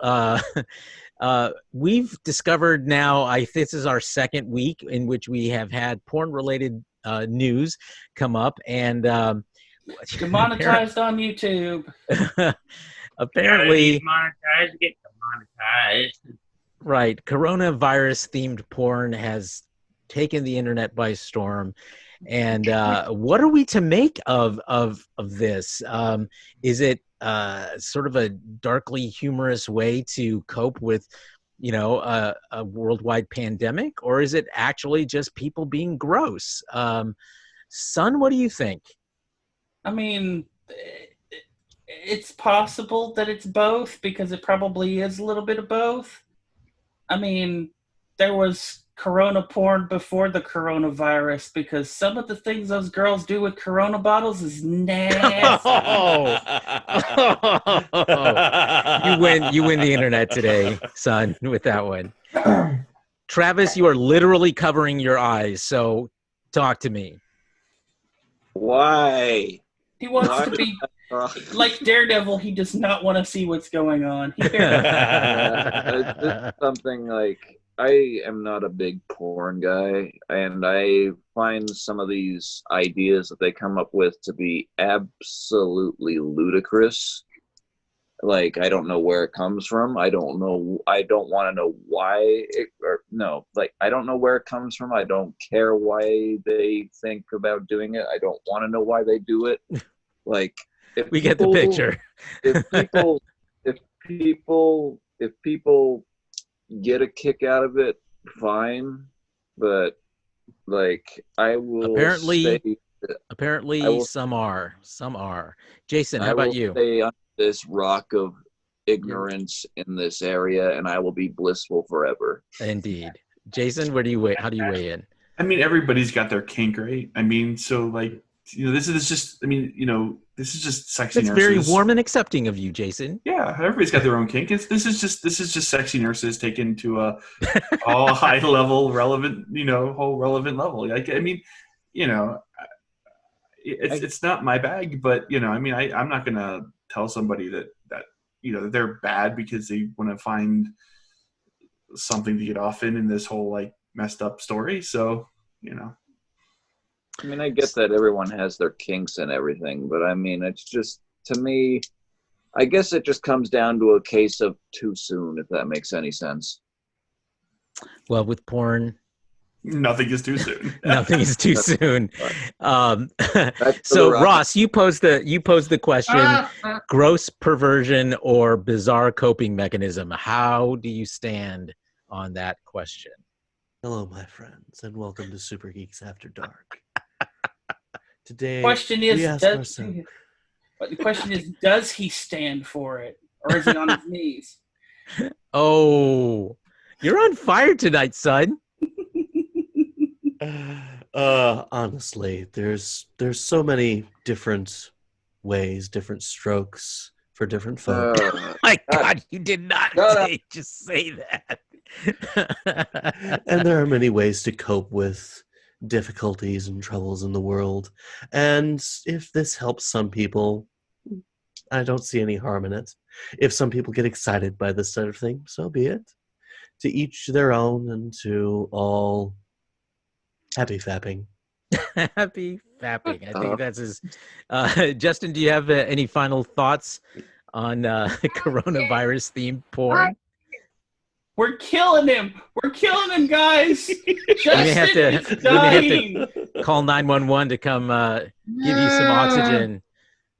we've discovered now, this is our second week in which we have had porn-related news come up, and Demonetized on YouTube. apparently, Get demonetized. right, coronavirus-themed porn has taken the internet by storm. And what are we to make of this? Is it sort of a darkly humorous way to cope with, a worldwide pandemic, or is it actually just people being gross? Son, what do you think? I mean, it's possible that it's both, because it probably is a little bit of both. I mean, there was corona porn before the coronavirus, because some of the things those girls do with corona bottles is nasty. You win the internet today, son, with that one. Travis, you are literally covering your eyes, so talk to me. Why? He wants to be like Daredevil. He does not want to see what's going on. It's just something like, I am not a big porn guy, and I find some of these ideas that they come up with to be absolutely ludicrous. Like, I don't know where it comes from. I don't know. I don't want to know why. I don't know where it comes from. I don't care why they think about doing it. I don't want to know why they do it. Like, we get the picture. if people get a kick out of it, fine. But like, I will apparently some are. Jason, how about you? Stay on this rock of ignorance in this area, and I will be blissful forever. Indeed. Jason, how do you weigh in? I mean, everybody's got their kink, right? I mean, so like, this is just sexy It's nurses. very warm and accepting of you, Jason. Yeah, everybody's got their own kink. This is just sexy nurses taken to a all high level, relevant, whole relevant level. Like, I mean, it's not my bag, but I'm not gonna tell somebody that they're bad because they want to find something to get off in this whole like messed up story. So I mean, I get that everyone has their kinks and everything, but I mean, it's just, to me, I guess it just comes down to a case of too soon, if that makes any sense. Well, with porn, nothing is too soon. Nothing is too soon. So Ross, you posed the question: gross perversion or bizarre coping mechanism? How do you stand on that question? Hello, my friends, and welcome to Super Geeks After Dark. Today, the question is, does he stand for it, or is he on his knees? Oh, you're on fire tonight, son. Honestly, there's so many different ways, different strokes for different folk. My God, you did not Shut up. just say that. And there are many ways to cope with difficulties and troubles in the world. And if this helps some people, I don't see any harm in it. If some people get excited by this sort of thing, so be it. To each their own, and to all happy fapping. Happy fapping. I think that's his. Justin, do you have any final thoughts on coronavirus themed porn? We're killing him. We're killing him, guys. Justin is we may have dying. to call 911 to come give you some oxygen.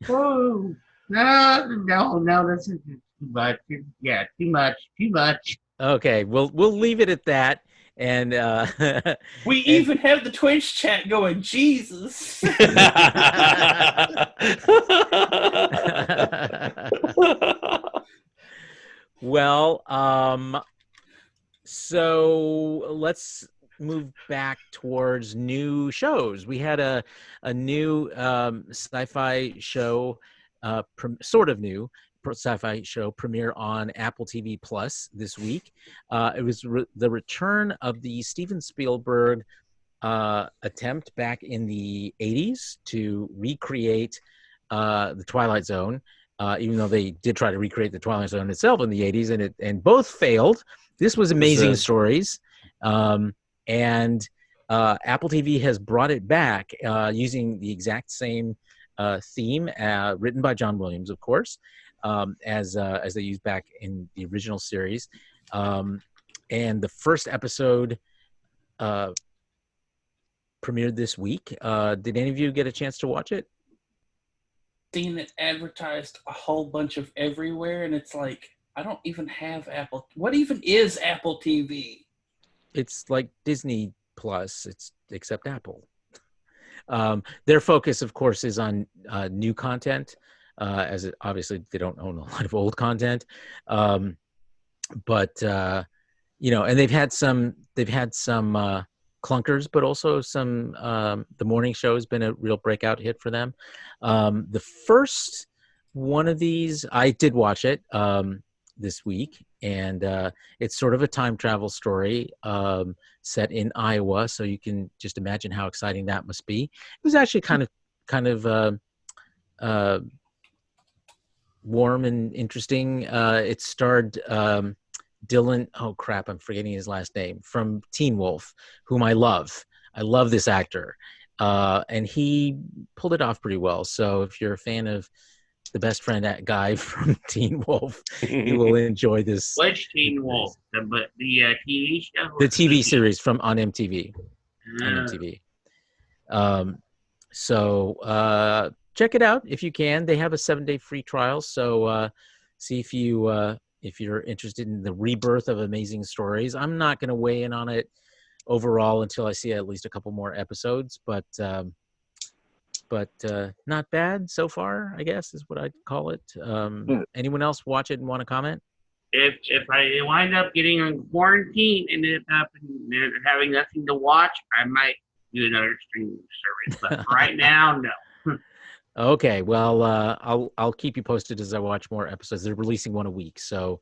Oh, no, this is too much. Yeah, too much. Okay, we'll leave it at that. And We even have the Twitch chat going. Jesus. Well, so let's move back towards new shows. We had a new sci-fi show, sort of new sci-fi show premiere on Apple TV Plus this week. It was the return of the Steven Spielberg attempt back in the 80s to recreate the Twilight Zone, even though they did try to recreate the Twilight Zone itself in the 80s, and both failed. This was Amazing Stories, and Apple TV has brought it back using the exact same theme, written by John Williams, of course, as they used back in the original series. And the first episode premiered this week. Did any of you get a chance to watch it? Seen it advertised a whole bunch of everywhere, and it's like, I don't even have Apple. What even is Apple TV? It's like Disney Plus, except Apple. Their focus, of course, is on new content, as obviously they don't own a lot of old content. But and they've had some clunkers, but also some. The morning show has been a real breakout hit for them. The first one of these, I did watch it this week, and it's sort of a time travel story set in Iowa, so you can just imagine how exciting that must be. It was actually kind of warm and interesting. It starred Dylan, oh crap, I'm forgetting his last name, from Teen Wolf, whom I love. I love this actor. And he pulled it off pretty well. So if you're a fan of the best friend guy from Teen Wolf, you will enjoy this. Which Teen Wolf? The TV show? The TV series on MTV. On MTV. So check it out if you can. They have a 7-day free trial. So see if you're interested in the rebirth of Amazing Stories. I'm not going to weigh in on it overall until I see at least a couple more episodes, but not bad so far, I guess is what I'd call it. Anyone else watch it and want to comment? If I wind up getting on quarantine and ended up having nothing to watch, I might do another streaming service. But right now, no. Okay, well, I'll keep you posted as I watch more episodes. They're releasing one a week, so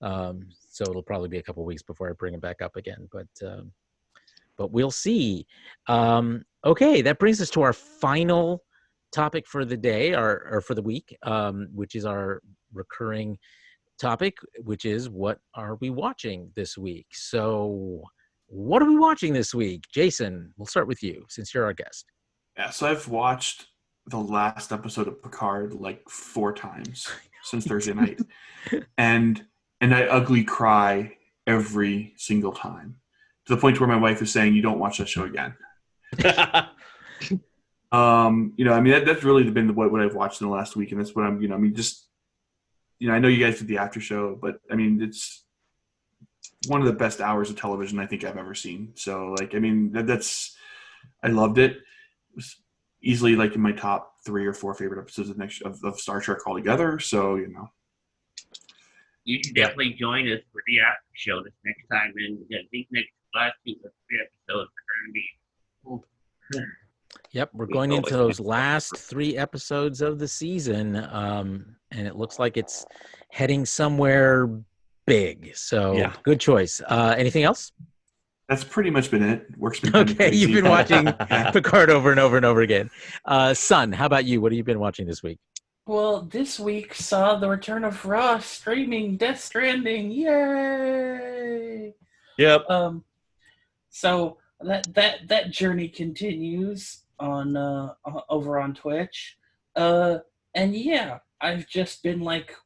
it'll probably be a couple weeks before I bring it back up again. But we'll see. Okay, that brings us to our final topic for the day, or for the week, which is our recurring topic, which is what are we watching this week? So, what are we watching this week, Jason? We'll start with you since you're our guest. Yeah, so I've watched the last episode of Picard like 4 times since Thursday night, and I ugly cry every single time, to the point where my wife is saying, "You don't watch that show again." That's really been what I've watched in the last week, and that's what I'm. I know you guys did the after show, but it's one of the best hours of television I think I've ever seen. So that's I loved it. It was easily like in my top 3 or 4 favorite episodes of Star Trek altogether. So you should definitely join us for the after show this next time, and I think last 2 or 3 episodes are going to be Yep, we're We going always into make those fun last 3 episodes of the season, and it looks like it's heading somewhere big. So Yeah. good choice. Anything else? That's pretty much been it. Work's been kind of Okay, crazy. you've been but, watching yeah. Picard over and over and over again. Son, how about you? What have you been watching this week? Well, this week saw the return of Ross streaming Death Stranding. Yay! Yep. So that journey continues on over on Twitch. And yeah, I've just been like,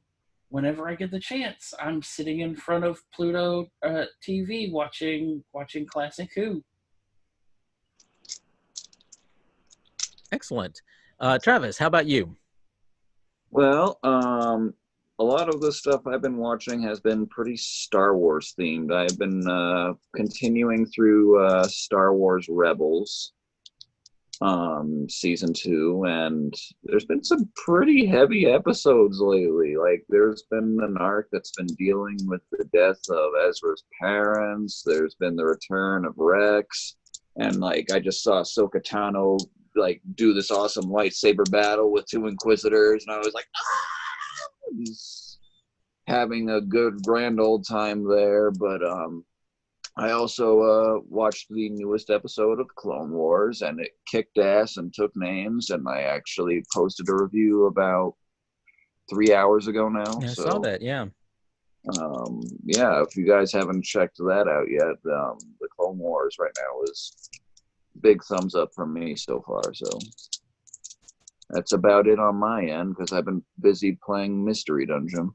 whenever I get the chance, I'm sitting in front of Pluto TV watching Classic Who. Excellent. Travis, how about you? Well, a lot of the stuff I've been watching has been pretty Star Wars themed. I've been continuing through Star Wars Rebels season 2, and there's been some pretty heavy episodes lately. Like, there's been an arc that's been dealing with the death of Ezra's parents. There's been the return of Rex, and like I just saw Ahsoka Tano like do this awesome lightsaber battle with 2 Inquisitors, and I was like, he's having a good grand old time there. But I also watched the newest episode of Clone Wars, and it kicked ass and took names, and I actually posted a review about 3 hours ago now. Yeah, I So saw that. Yeah. yeah, if you guys haven't checked that out yet, the Clone Wars right now is big thumbs up from me so far. So that's about it on my end, because I've been busy playing Mystery Dungeon.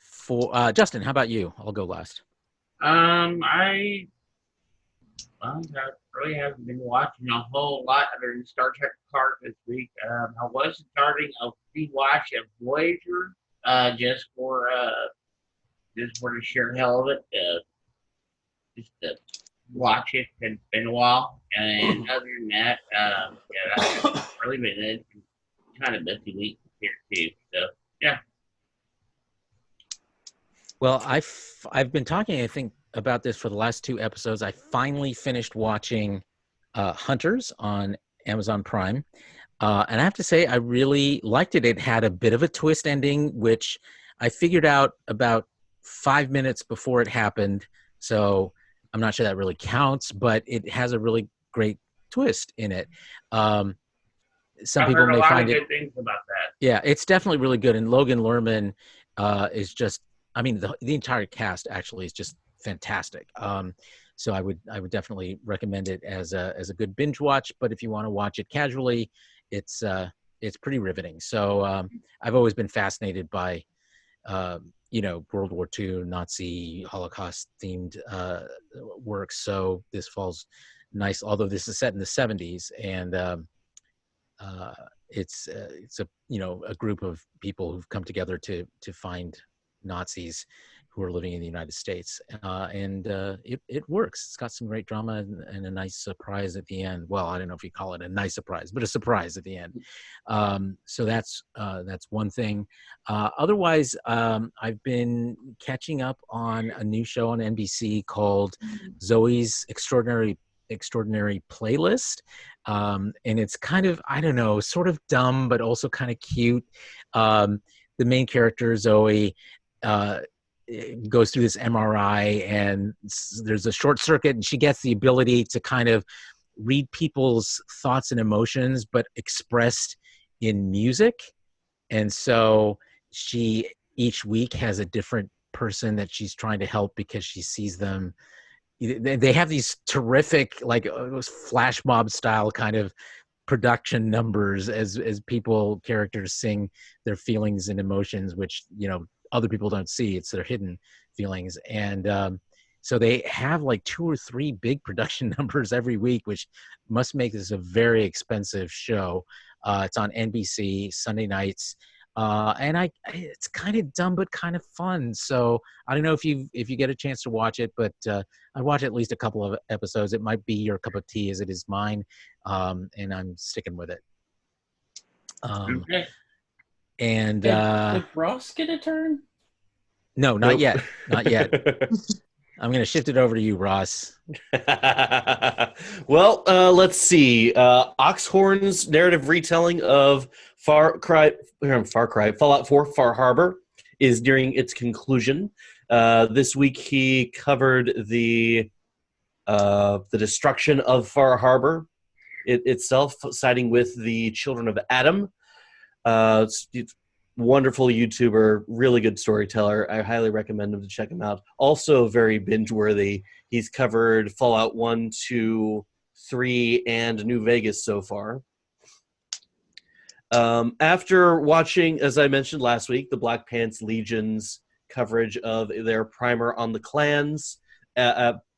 For Justin, how about you? I'll go last. I really haven't been watching a whole lot other than Star Trek Picard this week. I was starting a rewatch of Voyager, just for the sheer hell of it, just to watch it. It's been a while, and other than that, yeah, that's really been it. Kind of busy week here too. So yeah. Well, I've been talking, I think, about this for the last 2 episodes. I finally finished watching Hunters on Amazon Prime. And I have to say, I really liked it. It had a bit of a twist ending, which I figured out about 5 minutes before it happened. So I'm not sure that really counts, but it has a really great twist in it. Some I've people heard a may lot find of it. good things about that. Yeah, it's definitely really good. And Logan Lerman is just, I mean, the entire cast actually is just fantastic. So I would definitely recommend it as a good binge watch. But if you want to watch it casually, it's pretty riveting. So I've always been fascinated by World War II, Nazi, Holocaust themed works. So this falls nice, although this is set in the 70s, and it's a group of people who've come together to find Nazis who are living in the United States, and it works. It's got some great drama and a nice surprise at the end. Well, I don't know if you call it a nice surprise, but a surprise at the end. So that's one thing. Otherwise, I've been catching up on a new show on NBC called Zoe's Extraordinary Playlist. And it's kind of, I don't know, sort of dumb, but also kind of cute. The main character, Zoe, goes through this MRI, and there's a short circuit, and she gets the ability to kind of read people's thoughts and emotions, but expressed in music. And so she each week has a different person that she's trying to help because she sees them. They have these terrific, like flash mob style kind of production numbers as characters sing their feelings and emotions, which other people don't see. It's their hidden feelings. And so they have like 2 or 3 big production numbers every week, which must make this a very expensive show. It's on NBC Sunday nights. And it's kind of dumb but kind of fun. So I don't know if you get a chance to watch it, but I watch at least a couple of episodes. It might be your cup of tea as it is mine, and I'm sticking with it. Okay. And Did Ross get a turn? no, not Nope. yet, not yet. I'm going to shift it over to you, Ross. Well, let's see. Oxhorn's narrative retelling of Fallout 4 Far Harbor is nearing its conclusion. This week he covered the destruction of Far Harbor itself, siding with the children of Adam. It's wonderful YouTuber, really good storyteller. I highly recommend him to check him out. Also very binge-worthy. He's covered Fallout 1, 2, 3, and New Vegas so far. After watching, as I mentioned last week, the Black Pants Legion's coverage of their primer on the clans,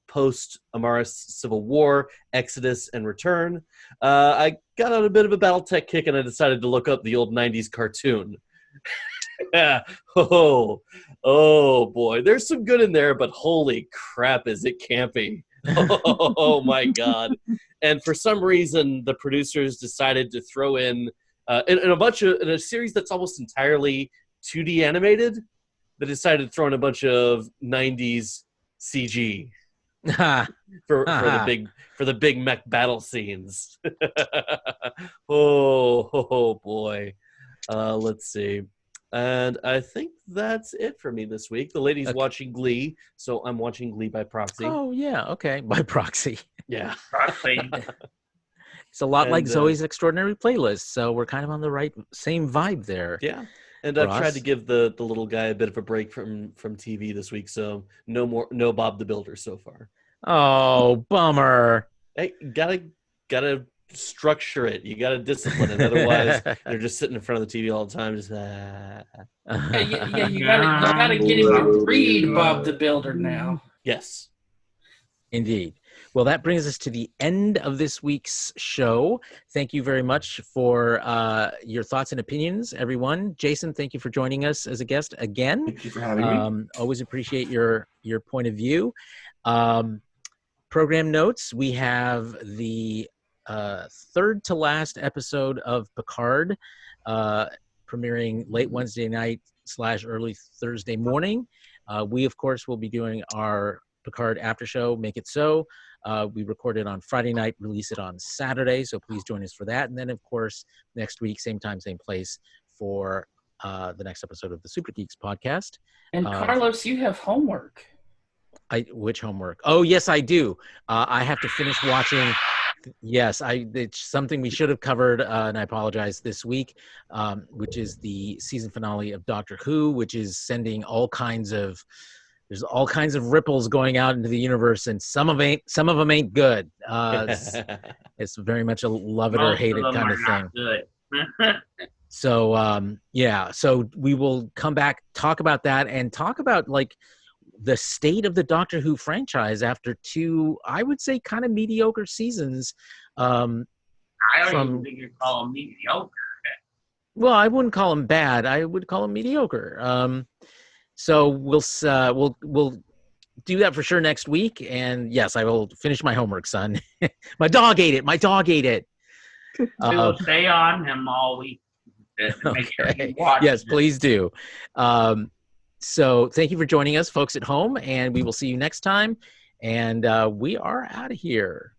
post-Amaris Civil War, Exodus, and Return, I got on a bit of a BattleTech kick and I decided to look up the old 90s cartoon. oh boy, there's some good in there, but holy crap, is it campy. Oh my god. And for some reason, the producers decided to throw in in a series that's almost entirely 2D animated, they decided to throw in a bunch of 90s CG for the big mech battle scenes. oh boy. Let's see. And I think that's it for me this week. The lady's watching Glee, so I'm watching Glee by proxy. Oh, yeah. Okay. By proxy. Yeah. Proxy. It's a lot like Zoe's Extraordinary Playlist, so we're kind of on the same vibe there. Yeah. And I've tried to give the little guy a bit of a break from TV this week, so no Bob the Builder so far. Oh, bummer. Hey, gotta structure it. You gotta discipline it. Otherwise, they're just sitting in front of the TV all the time. Just you gotta get him to read Bob the Builder now. Yes, indeed. Well, that brings us to the end of this week's show. Thank you very much for your thoughts and opinions, everyone. Jason, thank you for joining us as a guest again. Thank you for having me. Always appreciate your point of view. Program notes, we have the third to last episode of Picard premiering late Wednesday night / early Thursday morning. We, of course, will be doing our Picard after show, Make It So. We record it on Friday night, release it on Saturday, so please join us for that. And then, of course, next week, same time, same place for the next episode of the Super Geeks podcast. And Carlos, you have homework. Which homework? Oh, yes, I do. I have to finish watching. Yes, it's something we should have covered, and I apologize, this week, which is the season finale of Doctor Who, which is sending there's all kinds of ripples going out into the universe, and some of them ain't good. It's very much a love it or hate it kind of thing. Good. So so we will come back, talk about that, and talk about like the state of the Doctor Who franchise after 2, I would say, kind of mediocre seasons. I don't even think you'd call them mediocre. Well, I wouldn't call them bad. I would call them mediocre. So we'll do that for sure next week. And yes, I will finish my homework, son. My dog ate it. We will stay on him all week. To make sure he watches yes, please do. So thank you for joining us, folks at home, and we will see you next time. And we are out of here.